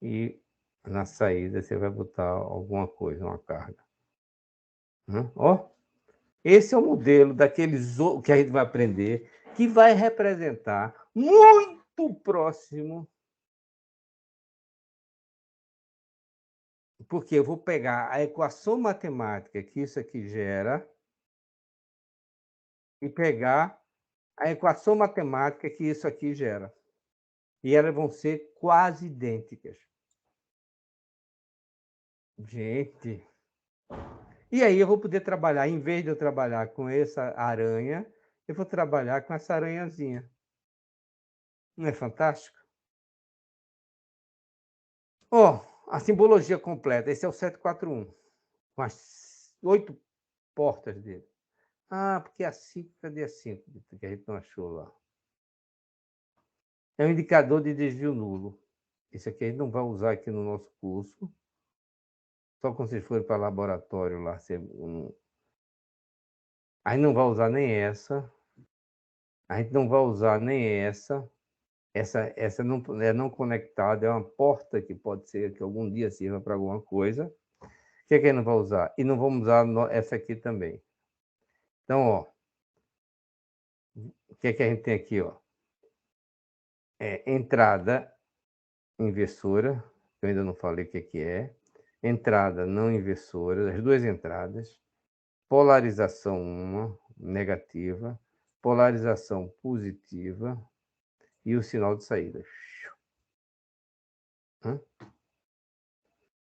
e na saída você vai botar alguma coisa, uma carga. Ó, esse é o modelo daqueles que a gente vai aprender, que vai representar muito próximo, porque eu vou pegar a equação matemática que isso aqui gera e pegar a equação matemática que isso aqui gera. E elas vão ser quase idênticas. Gente. E aí eu vou poder trabalhar, em vez de eu trabalhar com essa aranha, eu vou trabalhar com essa aranhazinha. Não é fantástico? Ó, a simbologia completa. Esse é o 741, com as 8 portas dele. Ah, porque a 5, cadê a 5? Que a gente não achou lá. É um indicador de desvio nulo. Esse aqui a gente não vai usar aqui no nosso curso. Só quando vocês forem para laboratório lá. A gente não vai usar nem essa. A gente não vai usar nem essa. Essa não é não conectada, é uma porta que pode ser que algum dia sirva para alguma coisa. O que é que a gente não vai usar? E não vamos usar essa aqui também. Então, ó, o que é que a gente tem aqui, ó? Entrada inversora, que eu ainda não falei o que é. Entrada não inversora, as duas entradas. Polarização uma, negativa. Polarização positiva. E o sinal de saída.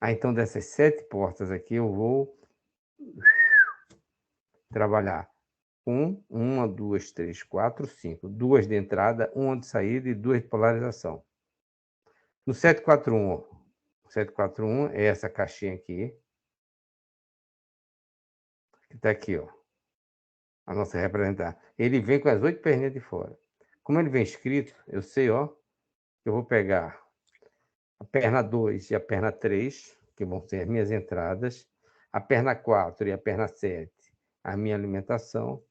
Então, dessas 7 portas aqui, eu vou trabalhar com 1, 2, 3, 4, 5. 2 de entrada, 1 de saída e 2 de polarização. No 741, ó, o 741 é essa caixinha aqui, que está aqui, ó, a nossa representar. Ele vem com as 8 perninhas de fora. Como ele vem escrito, eu sei, ó, que eu vou pegar a perna 2 e a perna 3, que vão ser as minhas entradas, a perna 4 e a perna 7, a minha alimentação,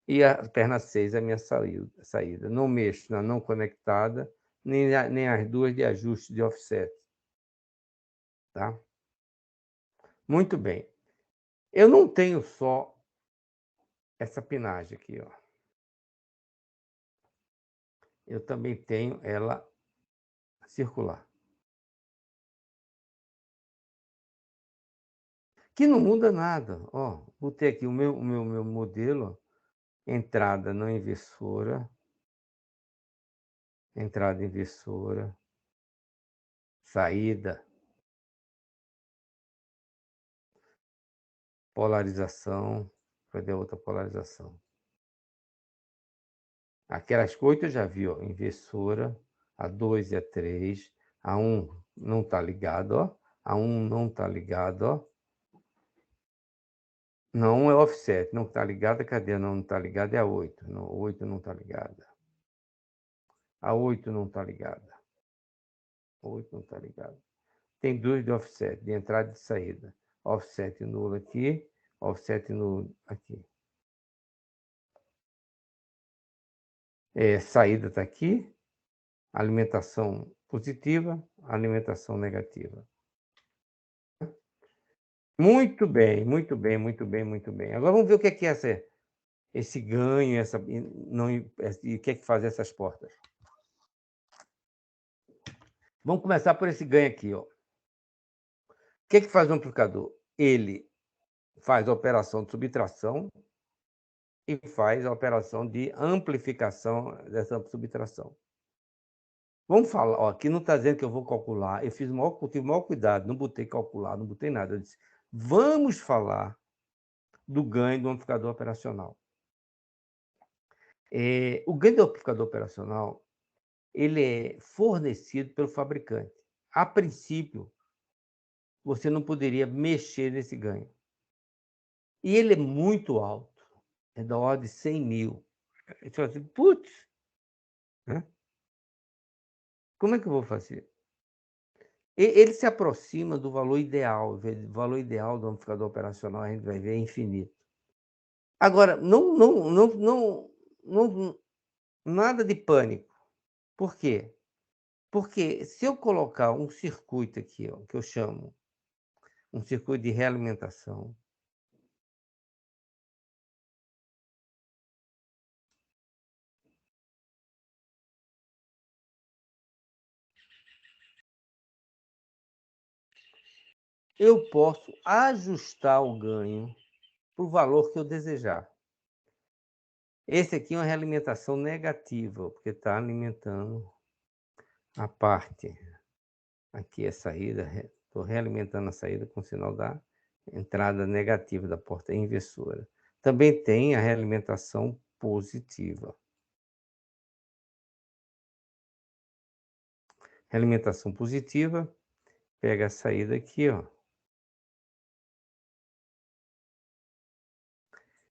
e a perna 6, a minha saída. Não mexo na não conectada, nem as duas de ajuste de offset. Tá? Muito bem. Eu não tenho só essa pinagem aqui, ó. Eu também tenho ela circular. Que não muda nada. Ó, botei aqui o meu modelo, entrada não inversora, entrada inversora, saída, polarização. Cadê a outra polarização? Aquelas coisas eu já vi, ó, inversora, a 2 e a 3, a 1 não está ligado, ó. A 1 não está ligado, ó. Não é offset, não está ligada, cadê? Não está ligada, é a 8. Não, 8 não está ligada. A 8 não está ligada. 8 não está ligada. Tem 2 de offset, de entrada e de saída. Offset nulo aqui, offset nulo aqui. Saída está aqui, alimentação positiva, alimentação negativa. Muito bem, muito bem, muito bem, muito bem. Agora vamos ver o que é esse ganho, e o que é que faz essas portas. Vamos começar por esse ganho aqui, ó. O que é que faz o amplificador? Ele faz a operação de subtração e faz a operação de amplificação dessa subtração. Vamos falar, ó, aqui não está dizendo que eu vou calcular, eu tive o maior cuidado, não botei calcular, não botei nada. Eu disse, vamos falar do ganho do amplificador operacional. O ganho do amplificador operacional ele é fornecido pelo fabricante. A princípio, você não poderia mexer nesse ganho. E ele é muito alto, é da ordem de 100 mil. Você fala assim, putz, né? Como é que eu vou fazer? Ele se aproxima do valor ideal. O valor ideal do amplificador operacional a gente vai ver é infinito. Agora, nada de pânico. Por quê? Porque se eu colocar um circuito aqui, ó, que eu chamo um circuito de realimentação, eu posso ajustar o ganho para o valor que eu desejar. Esse aqui é uma realimentação negativa, porque está alimentando a parte. Aqui é saída, estou realimentando a saída com o sinal da entrada negativa da porta inversora. Também tem a realimentação positiva. Realimentação positiva, pega a saída aqui, ó.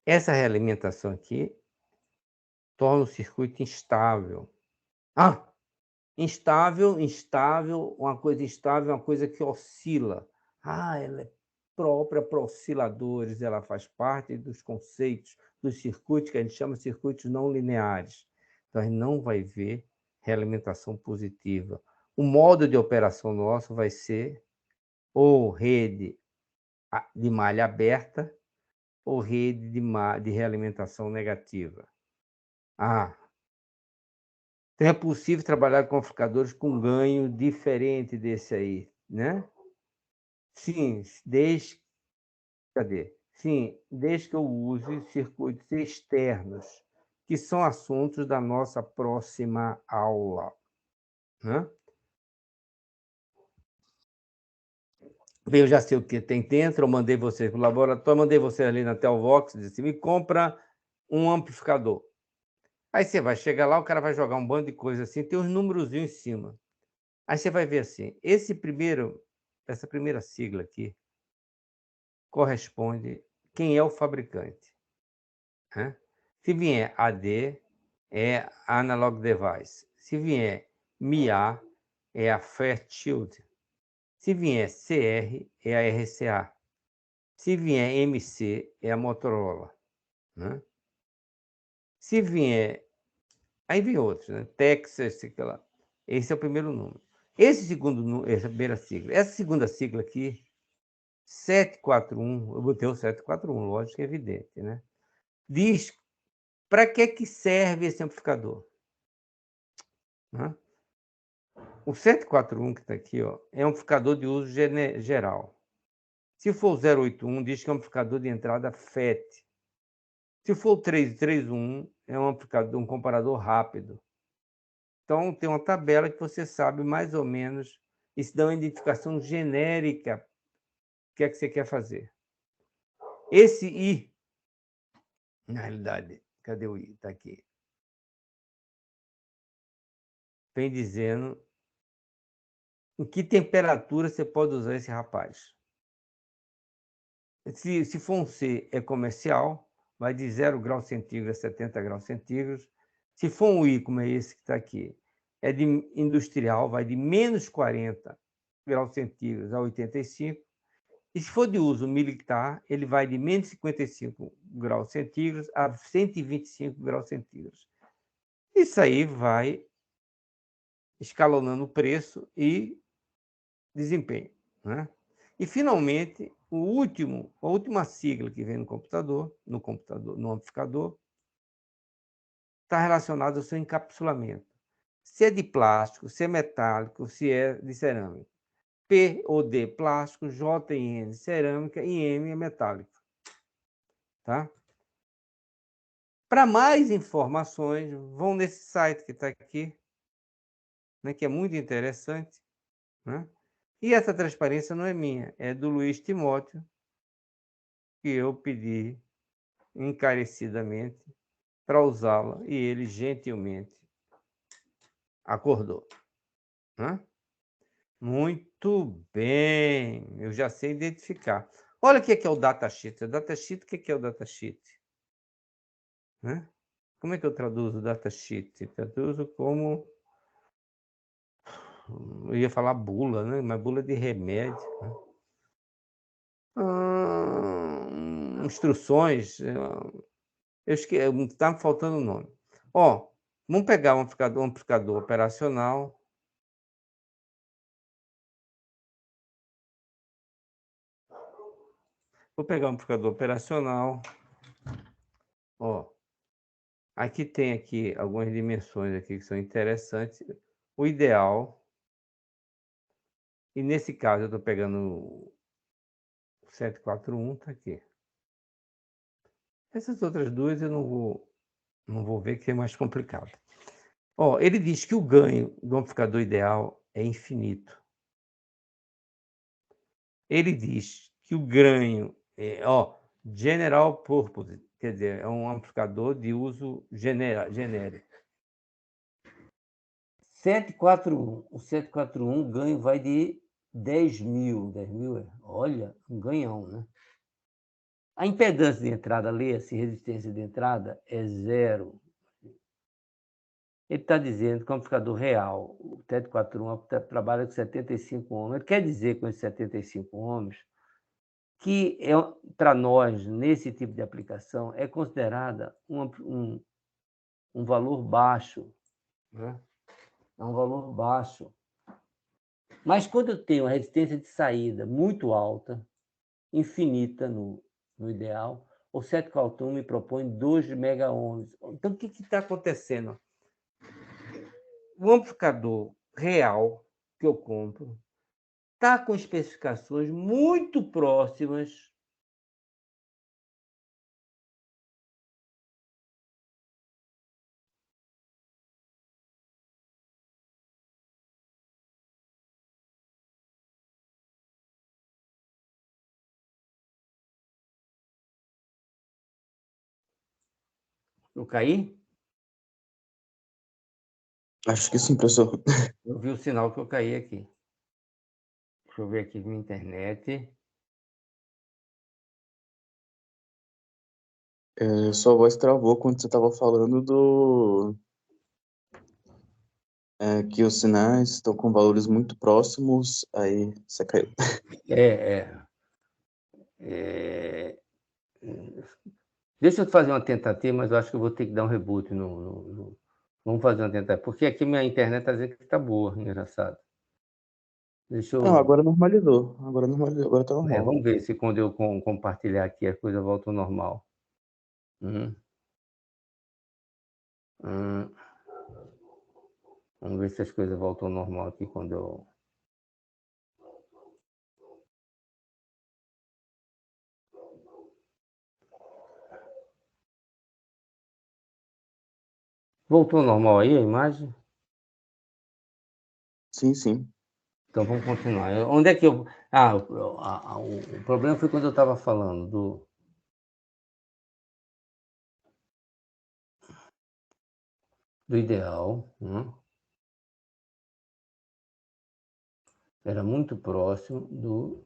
Essa realimentação aqui torna o circuito instável. Ah! Instável, uma coisa instável é uma coisa que oscila. Ah, ela é própria para osciladores, ela faz parte dos conceitos dos circuitos que a gente chama de circuitos não lineares. Então, a gente não vai ver realimentação positiva. O modo de operação nosso vai ser ou rede de malha aberta ou rede de realimentação negativa. Ah, então é possível trabalhar com amplificadores com ganho diferente desse aí, né? Sim, desde que eu use circuitos externos, que são assuntos da nossa próxima aula, né? Bem, eu já sei o que tem dentro, eu mandei vocês para o laboratório, mandei você ali na Telvox, disse, me compra um amplificador. Aí você vai chegar lá, o cara vai jogar um bando de coisa assim, tem uns números em cima. Aí você vai ver assim, essa primeira sigla aqui, corresponde quem é o fabricante, né? Se vier AD, é Analog Device. Se vier MIA, é a Fairchild. Se vier CR, é a RCA. Se vier MC, é a Motorola, né? Se vier... Aí vem outros, né? Texas, sei lá. Esse é o primeiro número. Essa primeira sigla. Essa segunda sigla aqui, 741, eu botei o 741, lógico que é evidente, né? Diz para que serve esse amplificador, né? O 741 que está aqui, ó, é um amplificador de uso geral. Se for o 081, diz que é um amplificador de entrada FET. Se for o 331, é um amplificador, um comparador rápido. Então, tem uma tabela que você sabe mais ou menos, isso dá uma identificação genérica do que é que você quer fazer. Esse I, na realidade, cadê o I? Está aqui. Vem dizendo em que temperatura você pode usar esse rapaz. Se for um C, é comercial, vai de 0 graus centígrados a 70 graus centígrados. Se for um I, como é esse que está aqui, é de industrial, vai de menos 40 graus centígrados a 85. E se for de uso militar, ele vai de menos 55 graus centígrados a 125 graus centígrados. Isso aí vai escalonando o preço e desempenho, né? E, finalmente, a última sigla que vem no computador, no amplificador, está relacionada ao seu encapsulamento. Se é de plástico, se é metálico, se é de cerâmica. P ou D, plástico, J e N, cerâmica, e M é metálico. Tá? Para mais informações, vão nesse site que está aqui, né, que é muito interessante, né? E essa transparência não é minha, é do Luiz Timóteo, que eu pedi encarecidamente para usá-la e ele gentilmente acordou, né? Muito bem, eu já sei identificar. Olha o que é o datasheet. O datasheet, o que é o datasheet? Né? Como é que eu traduzo o datasheet? Traduzo como... Eu ia falar bula, né? Mas bula de remédio. Né? Instruções. Está me faltando o nome. Ó, vamos pegar um amplificador operacional. Vou pegar um amplificador operacional. Ó, aqui tem aqui algumas dimensões aqui que são interessantes. O ideal, e nesse caso eu estou pegando o 741, está aqui. Essas outras duas eu não vou Não vou ver que é mais complicado. Ó, ele diz que o ganho do amplificador ideal é infinito. Ele diz que o ganho general purpose, quer dizer, é um amplificador de uso genérico. 741. O 741, o ganho vai de 10.000. 10.000 olha, um ganhão, né? A impedância de entrada, leia-se resistência de entrada, é 0. Ele está dizendo que o amplificador real, o 741, trabalha com 75 ohms. Ele quer dizer com esses 75 ohms que, para nós, nesse tipo de aplicação, é considerada um valor baixo. Né? É um valor baixo. Mas quando eu tenho uma resistência de saída muito alta, infinita no ideal, o 741 me propõe 2 megaohms. Então, o que está acontecendo? O amplificador real que eu compro está com especificações muito próximas Eu caí? Acho que sim, professor. Eu vi o sinal que eu caí aqui. Deixa eu ver aqui minha internet. Sua voz travou quando você estava falando que os sinais estão com valores muito próximos, aí você caiu. É, Deixa eu fazer uma tentativa, mas eu acho que eu vou ter que dar um reboot Vamos fazer uma tentativa, porque aqui minha internet está dizendo que está boa, engraçado. Deixa Não, eu... agora normalizou. Agora normalizou, agora tá normal. vamos ver se quando eu compartilhar aqui a coisa volta ao normal. Hum. Vamos ver se as coisas voltam ao normal aqui quando eu... Voltou ao normal aí a imagem? Sim, sim. Então vamos continuar. Onde é que eu... o problema foi quando eu estava falando do ideal, né? Era muito próximo do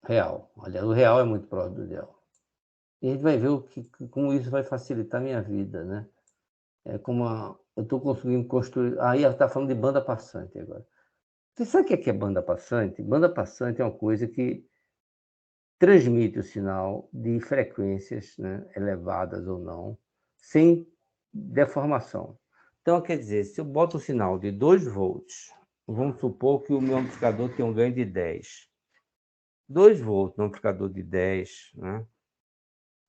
real. Aliás, o real é muito próximo do ideal. E a gente vai ver como isso vai facilitar a minha vida, né? É como eu estou conseguindo construir... Aí ela está falando de banda passante agora. Você sabe o que é banda passante? Banda passante é uma coisa que transmite o sinal de frequências, né, elevadas ou não, sem deformação. Então, quer dizer, se eu boto o sinal de 2 volts, vamos supor que o meu amplificador tem um ganho de 10. 2 volts no amplificador de 10, né?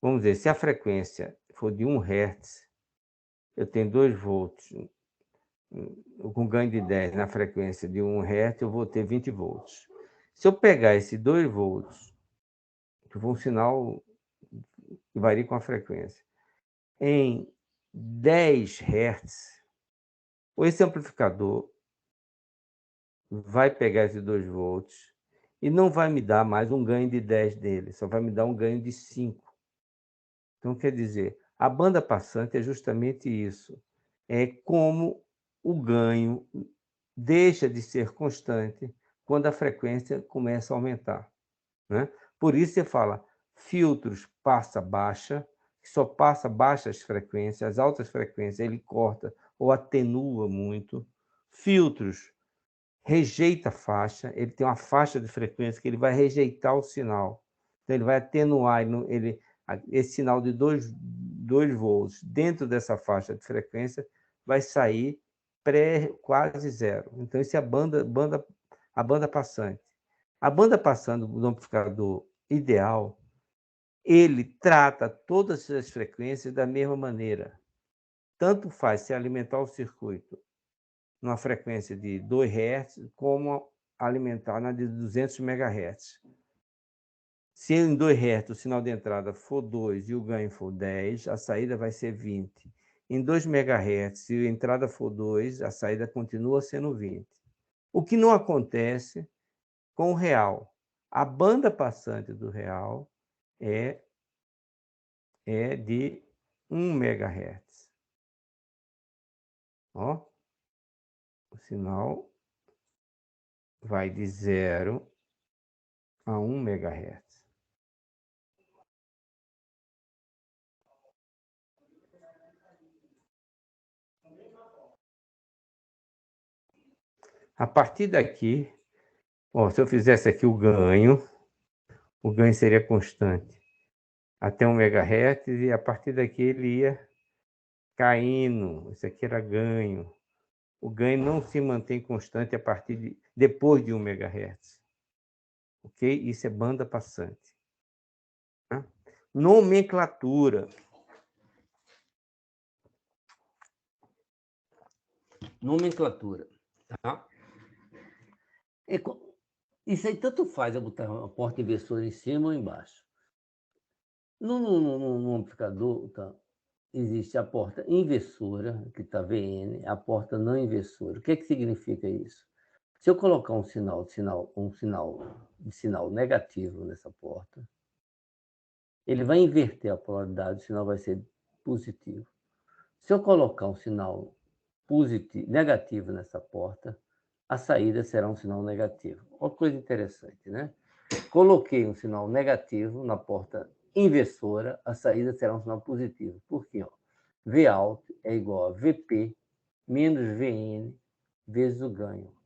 Vamos dizer, se a frequência for de 1 Hz, eu tenho 2 volts com ganho de 10 na frequência de 1 Hz, eu vou ter 20 volts. Se eu pegar esse 2 volts, que for um sinal que varia com a frequência, em 10 Hz, esse amplificador vai pegar esses 2 volts e não vai me dar mais um ganho de 10 dele, só vai me dar um ganho de 5. Então, quer dizer, a banda passante é justamente isso. É como o ganho deixa de ser constante quando a frequência começa a aumentar, né? Por isso você fala, filtros passa baixa, que só passa baixas frequências, as altas frequências ele corta ou atenua muito. Filtros rejeita faixa, ele tem uma faixa de frequência que ele vai rejeitar o sinal. Então ele vai atenuar, esse sinal de 2 volts dentro dessa faixa de frequência vai sair quase zero. Então isso é a banda passante. A banda passando do amplificador ideal, ele trata todas as frequências da mesma maneira. Tanto faz se alimentar o circuito numa frequência de 2 Hz, como alimentar na de 200 MHz. Se em 2 Hz o sinal de entrada for 2 e o ganho for 10, a saída vai ser 20. em 2 MHz, se a entrada for 2, a saída continua sendo 20. O que não acontece com o real. A banda passante do real é de 1 MHz. Ó, o sinal vai de 0 a 1 MHz. A partir daqui, ó, se eu fizesse aqui o ganho seria constante até 1 MHz, e a partir daqui ele ia caindo. Isso aqui era ganho. O ganho não se mantém constante a partir depois de 1 MHz. Ok? Isso é banda passante. Tá? Nomenclatura. Nomenclatura. Tá? Isso aí tanto faz eu botar a porta inversora em cima ou embaixo. No amplificador, tá? Existe a porta inversora, que está VN, a porta não inversora. O que significa isso? Se eu colocar um sinal de sinal negativo nessa porta, ele vai inverter a polaridade, o sinal vai ser positivo. Se eu colocar um sinal negativo nessa porta, a saída será um sinal negativo. Olha que coisa interessante, né? Coloquei um sinal negativo na porta inversora, a saída será um sinal positivo. Por quê? Vout é igual a Vp menos Vn vezes o ganho.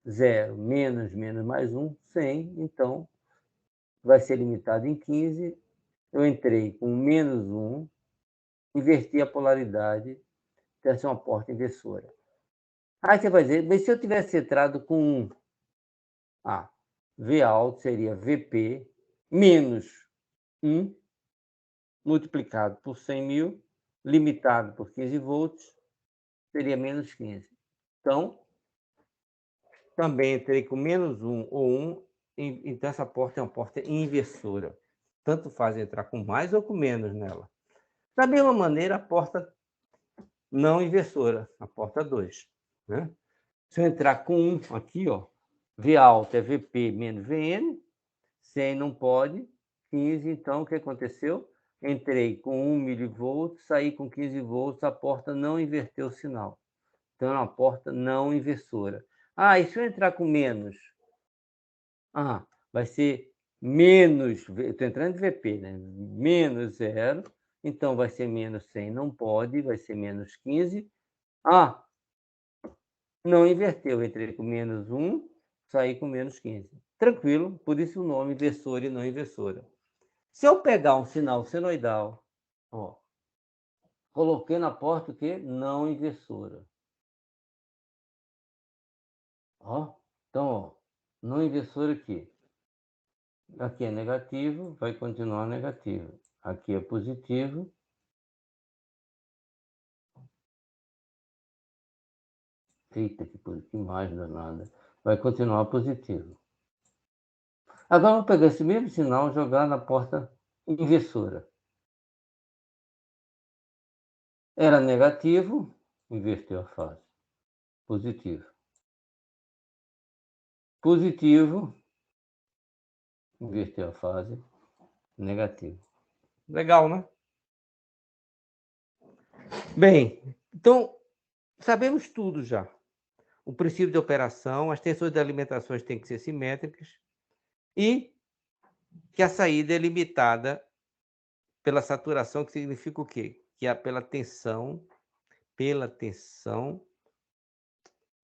0 menos mais 1, 100. Então, vai ser limitado em 15. Eu entrei com menos 1, inverti a polaridade, então essa é uma porta inversora. Aí você vai dizer, mas se eu tivesse entrado com 1? Vout seria Vp menos 1 multiplicado por 100.000, limitado por 15 volts, seria menos 15. Então, também entrei com menos 1 ou 1, então essa porta é uma porta inversora. Tanto faz entrar com mais ou com menos nela. Da mesma maneira, a porta não inversora, a porta 2. Né? Se eu entrar com 1 aqui, ó, Vout é Vp menos Vn, 100 não pode, 15, então o que aconteceu? Entrei com 1 milivolts, saí com 15 volts, a porta não inverteu o sinal. Então é uma porta não inversora. E se eu entrar com menos? Vai ser menos, estou entrando de Vp, né? Menos 0, então vai ser menos 100, não pode, vai ser menos 15. Não inverteu, entrei com menos 1, saí com menos 15. Tranquilo, por isso o nome inversora e não inversora. Se eu pegar um sinal senoidal, ó, coloquei na porta o quê? Não inversora. Então, ó, não inversora aqui. Aqui é negativo, vai continuar negativo. Aqui é positivo. Eita, que imagem danada. Vai continuar positivo. Agora vamos pegar esse mesmo sinal e jogar na porta inversora. Era negativo, inverteu a fase. Positivo. Positivo, inverteu a fase. Negativo. Legal, né? Bem, então, sabemos tudo já. O princípio de operação, as tensões de alimentações têm que ser simétricas e que a saída é limitada pela saturação, que significa o quê? Que é pela tensão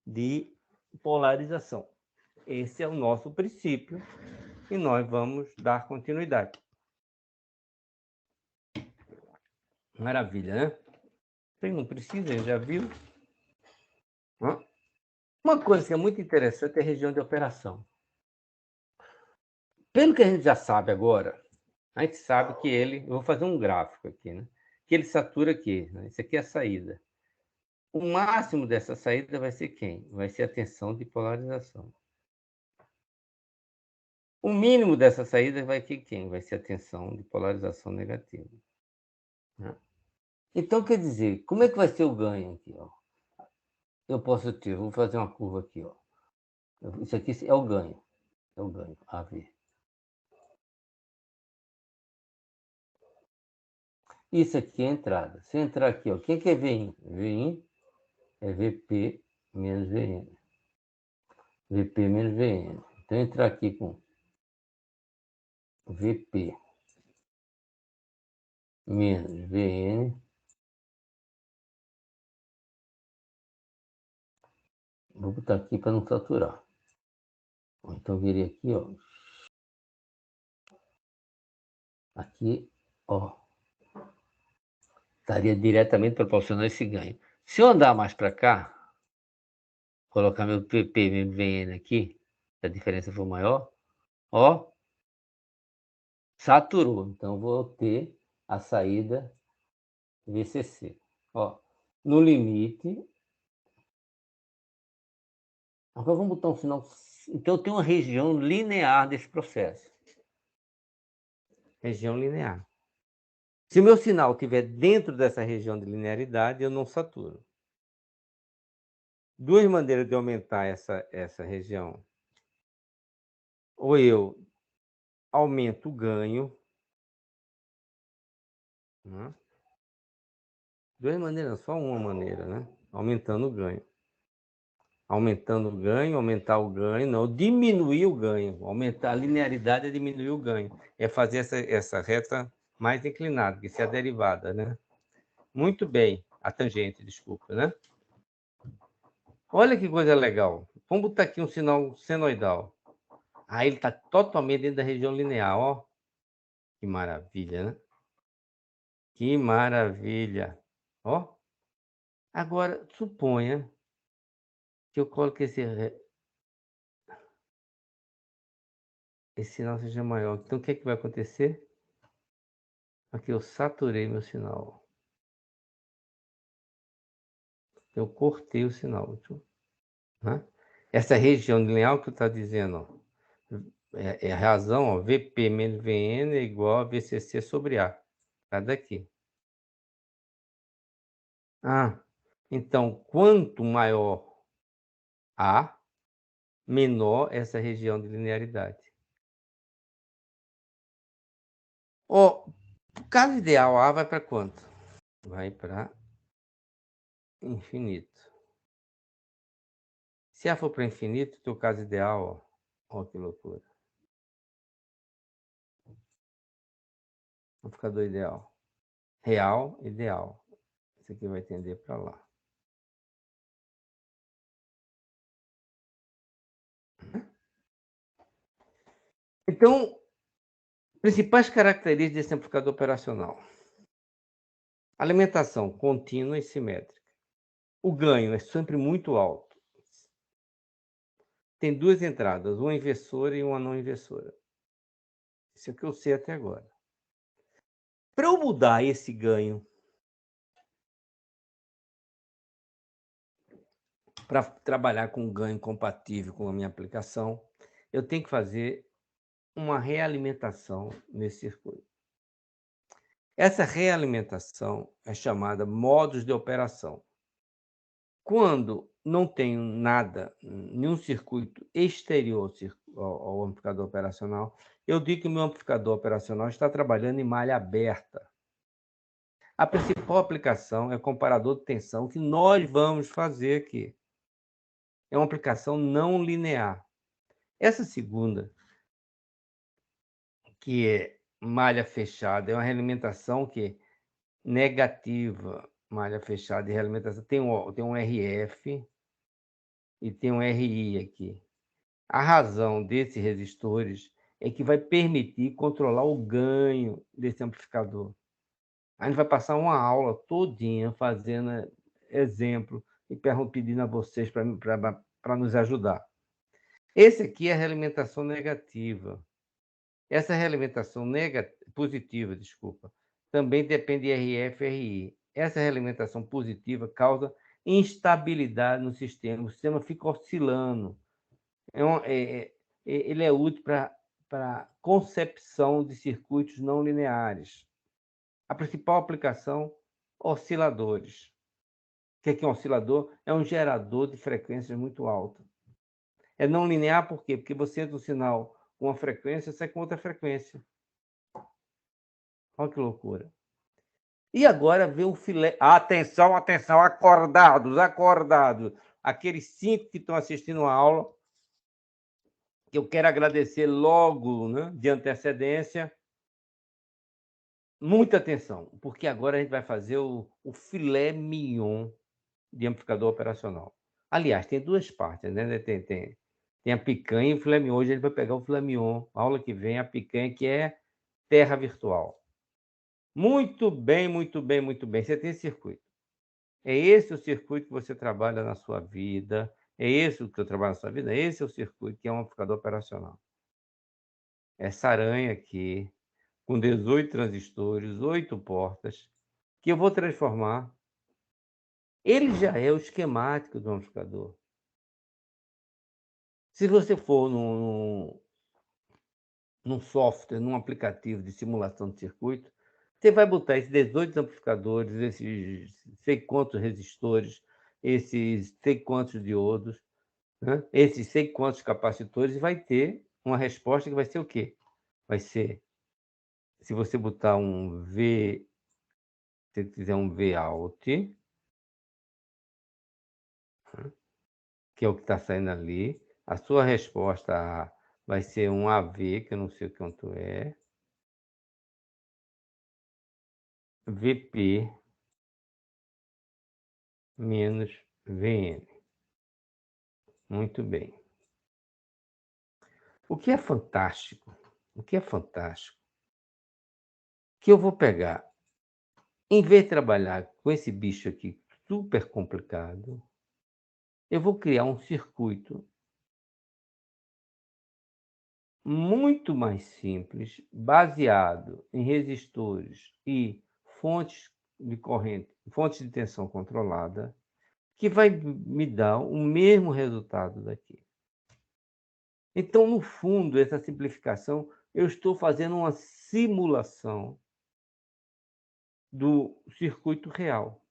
de polarização. Esse é o nosso princípio e nós vamos dar continuidade. Maravilha, né? Você não precisa, já viu? Uma coisa que é muito interessante é a região de operação. Pelo que a gente já sabe agora, a gente sabe que eu vou fazer um gráfico aqui, né? Que ele satura aqui, né? Isso aqui é a saída. O máximo dessa saída vai ser quem? Vai ser a tensão de polarização. O mínimo dessa saída vai ser quem? Vai ser a tensão de polarização negativa. Né? Então, quer dizer, como é que vai ser o ganho aqui? Ó? Eu posso ter, vou fazer uma curva aqui. Ó. Isso aqui é o ganho. É o ganho, AV. Isso aqui é a entrada. Se eu entrar aqui, ó, quem que é VIN? VIN é VP menos VN. VP menos VN. Então, entrar aqui com VP menos VN. Vou botar aqui para não saturar. Então, virei aqui, ó. Aqui, ó. Estaria diretamente proporcional a esse ganho. Se eu andar mais para cá, colocar meu PP, meu VN aqui, se a diferença for maior, ó, saturou. Então, vou ter a saída VCC. Ó, no limite. Agora vamos botar um sinal. Então, eu tenho uma região linear desse processo. Região linear. Se o meu sinal estiver dentro dessa região de linearidade, eu não saturo. Duas maneiras de aumentar essa região. Ou eu aumento o ganho. Né? Duas maneiras, só uma maneira, né? Aumentando o ganho. Aumentando o ganho, aumentar o ganho, não, diminuir o ganho. Aumentar a linearidade é diminuir o ganho. É fazer essa reta mais inclinada, que isso é a derivada, né? Muito bem, a tangente, desculpa, né? Olha que coisa legal. Vamos botar aqui um sinal senoidal. Aí ele está totalmente dentro da região linear, ó. Que maravilha, né? Que maravilha. Ó. Agora, suponha que eu coloque esse sinal seja maior. Então, o que é que vai acontecer? Aqui eu saturei meu sinal. Eu cortei o sinal. Né? Essa região linear que está dizendo, ó, é a razão, ó, VP menos VN é igual a VCC sobre A. Tá daqui. Ah, então, quanto maior A, menor essa região de linearidade. Ó, o caso ideal, A vai para quanto? Vai para infinito. Se A for para infinito, teu caso ideal, ó que loucura. Amplificador ideal. Real, ideal. Isso aqui vai tender para lá. Então, principais características desse amplificador operacional. Alimentação contínua e simétrica. O ganho é sempre muito alto. Tem duas entradas, uma inversora e uma não inversora. Isso é o que eu sei até agora. Para eu mudar esse ganho para trabalhar com um ganho compatível com a minha aplicação, eu tenho que fazer uma realimentação nesse circuito. Essa realimentação é chamada modos de operação. Quando não tenho nada, nenhum circuito exterior ao amplificador operacional, eu digo que o meu amplificador operacional está trabalhando em malha aberta. A principal aplicação é o comparador de tensão que nós vamos fazer aqui. É uma aplicação não linear. Essa segunda, que é malha fechada, é uma realimentação que é negativa, malha fechada e realimentação. Tem um RF e tem um RI aqui. A razão desses resistores é que vai permitir controlar o ganho desse amplificador. A gente vai passar uma aula todinha fazendo exemplo e pedindo a vocês para nos ajudar. Esse aqui é a realimentação negativa. Essa realimentação positiva, desculpa, também depende de RF e RI. Essa realimentação positiva causa instabilidade no sistema. O sistema fica oscilando. Ele é útil para concepção de circuitos não lineares. A principal aplicação osciladores. O que é um oscilador? É um gerador de frequências muito alta. É não linear por quê? Porque você entra um sinal com uma frequência, sai com outra frequência. Olha que loucura. E agora vê o filé. Atenção, atenção, acordados, acordados. Aqueles 5 que estão assistindo a aula, que eu quero agradecer logo, né, de antecedência. Muita atenção, porque agora a gente vai fazer o filé mignon de amplificador operacional. Aliás, tem 2 partes, né? Tem a picanha e o filé mignon. Hoje a gente vai pegar o filé mignon. A aula que vem, a picanha, que é terra virtual. Muito bem, muito bem, muito bem. Você tem circuito. É esse o circuito que você trabalha na sua vida. É esse o que eu trabalho na sua vida. Esse é o circuito que é um amplificador operacional. Essa aranha aqui, com 18 transistores, 8 portas, que eu vou transformar. Ele já é o esquemático do amplificador. Se você for num software, num aplicativo de simulação de circuito, você vai botar esses 18 amplificadores, esses sei quantos resistores, esses sei quantos diodos, né? Esses sei quantos capacitores, e vai ter uma resposta que vai ser o quê? Vai ser, se você botar um V, se você quiser um Vout, que é o que está saindo ali, a sua resposta vai ser um AV, que eu não sei quanto é, VP menos VN. Muito bem. O que é fantástico, o que é fantástico, que eu vou pegar, em vez de trabalhar com esse bicho aqui super complicado, eu vou criar um circuito muito mais simples, baseado em resistores e fontes de corrente, fontes de tensão controlada, que vai me dar o mesmo resultado daqui. Então, no fundo, essa simplificação, eu estou fazendo uma simulação do circuito real.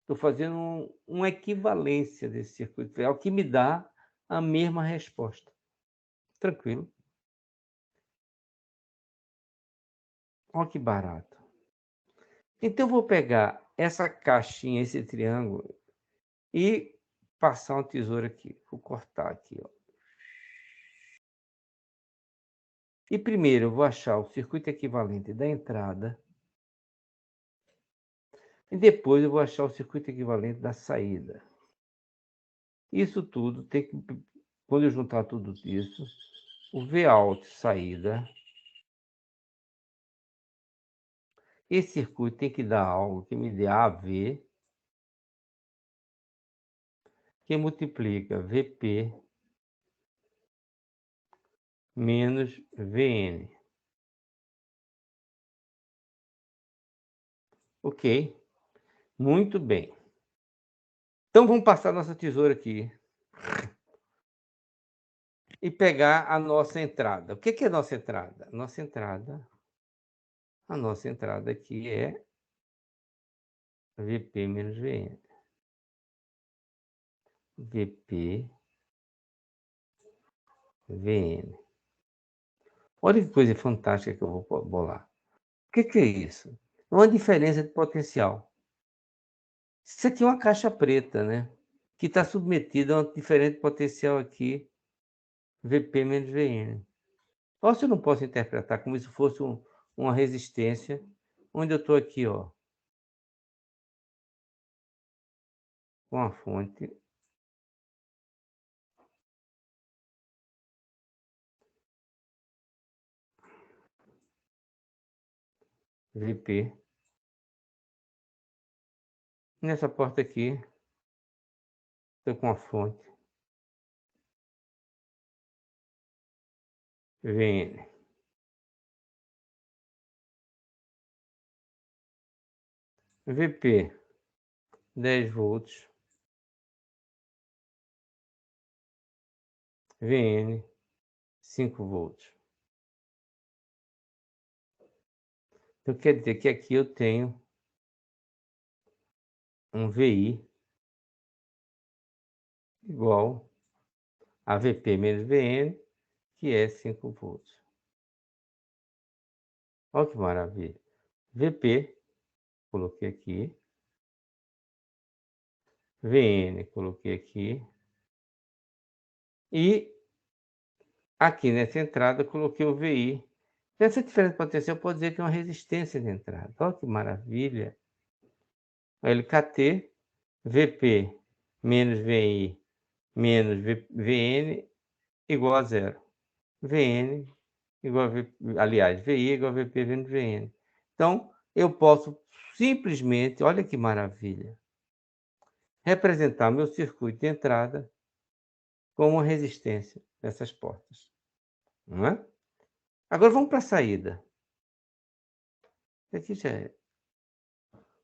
Estou fazendo uma equivalência desse circuito real que me dá a mesma resposta. Tranquilo. Olha que barato. Então, eu vou pegar essa caixinha, esse triângulo, e passar uma tesoura aqui. Vou cortar aqui, ó. E primeiro eu vou achar o circuito equivalente da entrada. E depois eu vou achar o circuito equivalente da saída. Isso tudo tem que, quando eu juntar tudo isso, o Vout saída, esse circuito tem que dar algo que me dê AV, que multiplica VP menos VN. Ok? Muito bem. Então vamos passar nossa tesoura aqui e pegar a nossa entrada. O que é a nossa entrada? A nossa entrada aqui é VP menos VN. VP, VN. Olha que coisa fantástica que eu vou bolar. O que é isso? É uma diferença de potencial. Isso aqui é uma caixa preta, né? Que está submetida a um diferente potencial aqui, VP menos VN. Ou se eu não posso interpretar como se fosse uma resistência, onde eu estou aqui, ó, com a fonte VP. Nessa porta aqui, estou com a fonte VN. VP 10 volts, VN 5 volts. Então quer dizer que aqui eu tenho um VI igual a VP menos VN, que é 5 volts. Olha que maravilha. VP, coloquei aqui. VN, coloquei aqui. E aqui nessa entrada, coloquei o VI. Essa diferença potencial pode dizer que é uma resistência de entrada. Olha que maravilha. LKT, VP menos VI menos VN igual a zero. VN igual a VI igual a VP menos VN. Então, eu posso simplesmente, olha que maravilha, representar meu circuito de entrada como uma resistência nessas portas. Não é? Agora vamos para a saída. Aqui já é.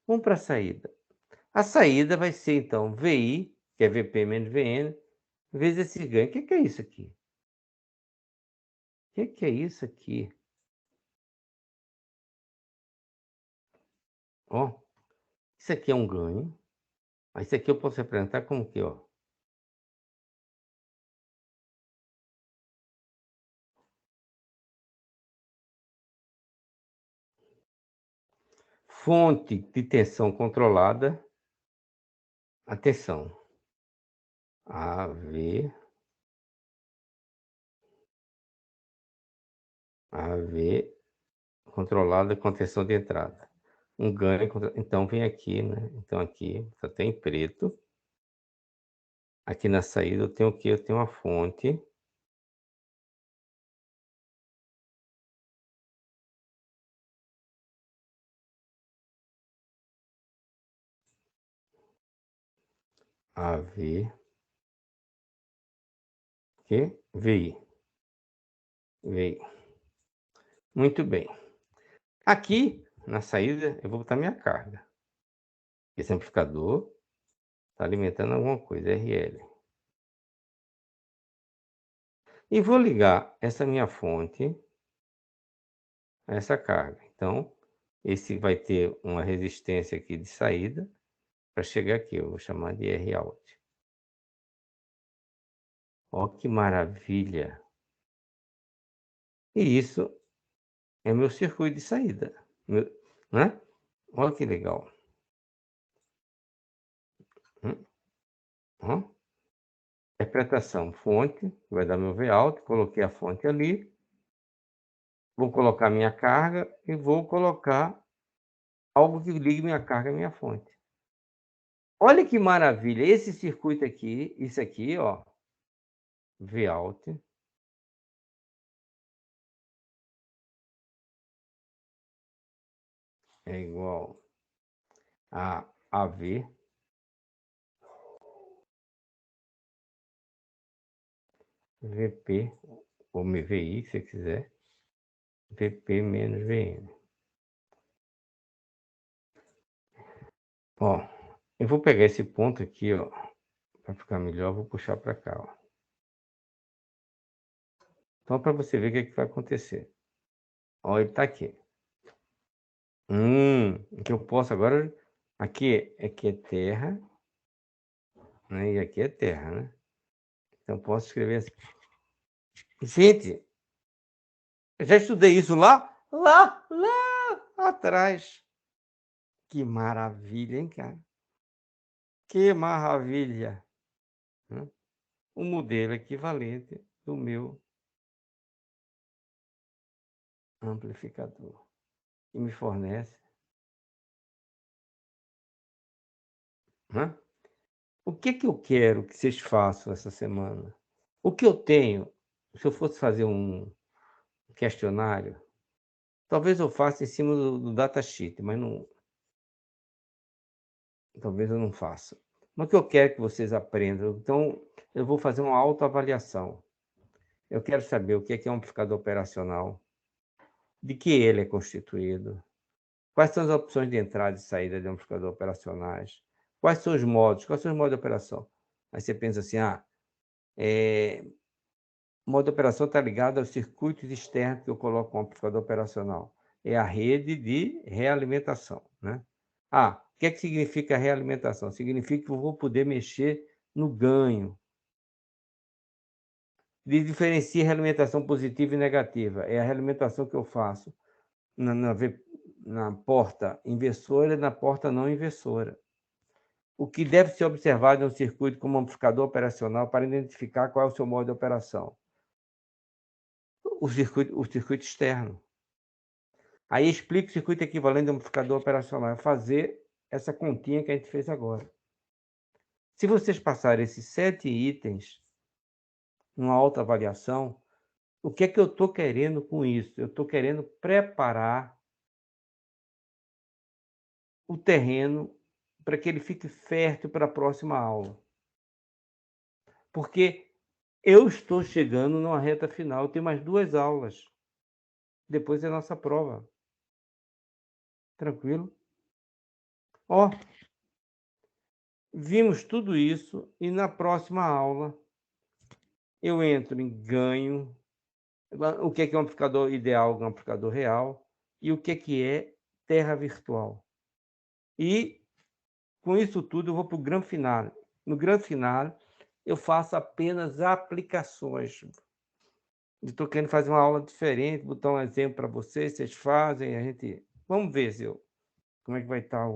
Vamos para a saída. A saída vai ser, então, VI, que é VP menos VN, vezes esse ganho. O que é isso aqui? O que é isso aqui? Ó, isso aqui é um ganho. Mas isso aqui eu posso representar como que, ó? Fonte de tensão controlada. Atenção. AV controlada com tensão de entrada. Um ganho, então vem aqui, né? Então aqui só tem preto. Aqui na saída eu tenho o quê? Eu tenho uma fonte. AV que VI. Muito bem. Aqui na saída eu vou botar minha carga. Esse amplificador está alimentando alguma coisa, RL. E vou ligar essa minha fonte a essa carga. Então, esse vai ter uma resistência aqui de saída para chegar aqui. Eu vou chamar de R out. Ó que maravilha! E isso é meu circuito de saída, né? Olha que legal. Ó. Interpretação, fonte, vai dar meu V alto, coloquei a fonte ali, vou colocar minha carga e vou colocar algo que ligue minha carga à minha fonte. Olha que maravilha, esse circuito aqui, isso aqui, ó, V alto, é igual a AV VP, ou VI, se você quiser, VP menos VN. Ó, eu vou pegar esse ponto aqui, ó, para ficar melhor, vou puxar para cá, ó. Então, para você ver o que, é que vai acontecer. Ó, ele está aqui. Que eu posso agora... Aqui é terra, né? E aqui é terra, né? Então, posso escrever assim. Gente, eu já estudei isso lá atrás. Que maravilha, hein, cara? Que maravilha. Né? Um modelo equivalente do meu amplificador. E me fornece. Né? O que eu quero que vocês façam essa semana? O que eu tenho, se eu fosse fazer um questionário, talvez eu faça em cima do datasheet, mas não, talvez eu não faça. Mas o que eu quero que vocês aprendam, então eu vou fazer uma autoavaliação. Eu quero saber o que é um amplificador operacional, de que ele é constituído, quais são as opções de entrada e saída de amplificador operacionais, quais são os modos de operação. Aí você pensa assim, o modo de operação está ligado aos circuitos externos que eu coloco com o amplificador operacional. É a rede de realimentação, né? O que é que significa realimentação? Significa que eu vou poder mexer no ganho. Diferencia realimentação positiva e negativa. É a realimentação que eu faço na porta inversora e na porta não inversora. O que deve ser observado em um circuito como amplificador operacional para identificar qual é o seu modo de operação? O circuito externo. Aí explica o circuito equivalente ao amplificador operacional. É fazer essa continha que a gente fez agora. Se vocês passarem esses 7 itens numa autoavaliação, o que é que eu estou querendo com isso? Eu estou querendo preparar o terreno para que ele fique fértil para a próxima aula. Porque eu estou chegando numa reta final, tem mais 2 aulas. Depois é a nossa prova. Tranquilo? Ó, vimos tudo isso e na próxima aula eu entro em ganho, o que é um amplificador ideal, um amplificador real, e o que é terra virtual. E com isso tudo eu vou para o grande final. No grande final eu faço apenas aplicações. Estou querendo fazer uma aula diferente, botar um exemplo para vocês fazem, a gente... Vamos ver como é que vai estar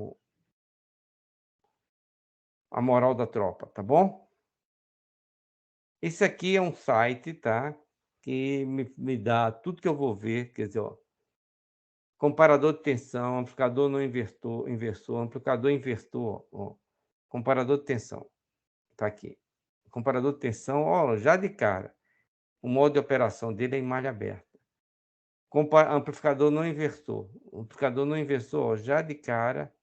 a moral da tropa, tá bom? Esse aqui é um site, tá? Que me dá tudo que eu vou ver, quer dizer, ó, comparador de tensão, amplificador não inversor, amplificador inversor, ó, comparador de tensão, tá aqui. Comparador de tensão, ó, já de cara, o modo de operação dele é em malha aberta. Amplificador não inversor, amplificador não inversor, ó, já de cara,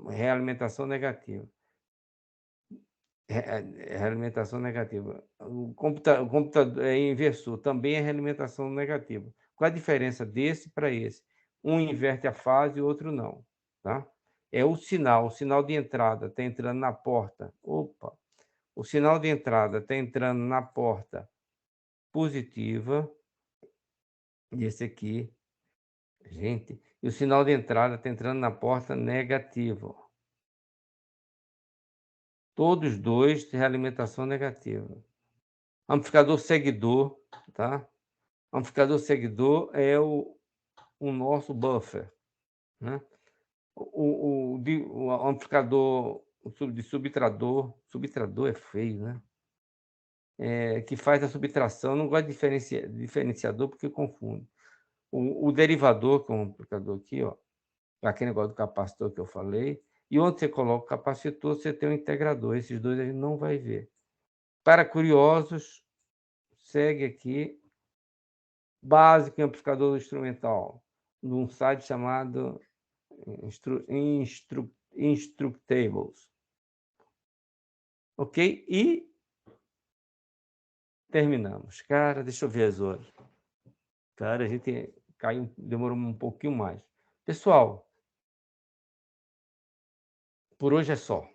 realimentação negativa. Realimentação negativa. O computador é inversor, também é realimentação negativa. Qual a diferença desse para esse? Um inverte a fase e o outro não. Tá? É o sinal de entrada está entrando na porta. Opa! O sinal de entrada está entrando na porta positiva. E esse aqui, gente, e o sinal de entrada está entrando na porta negativa. Todos dois de realimentação negativa. Amplificador seguidor, tá? Amplificador seguidor é o nosso buffer, né? O amplificador de subtrador é feio, né? Que faz a subtração, não gosto de diferenciador porque confunde. O derivador, que é um amplificador aqui, ó, aquele negócio do capacitor que eu falei, e onde você coloca o capacitor, você tem um integrador. Esses dois a gente não vai ver. Para curiosos, segue aqui, básico em amplificador instrumental, num site chamado Instructables. Ok? E terminamos. Cara, deixa eu ver as horas. Cara, a gente caiu, demorou um pouquinho mais. Pessoal, por hoje é só.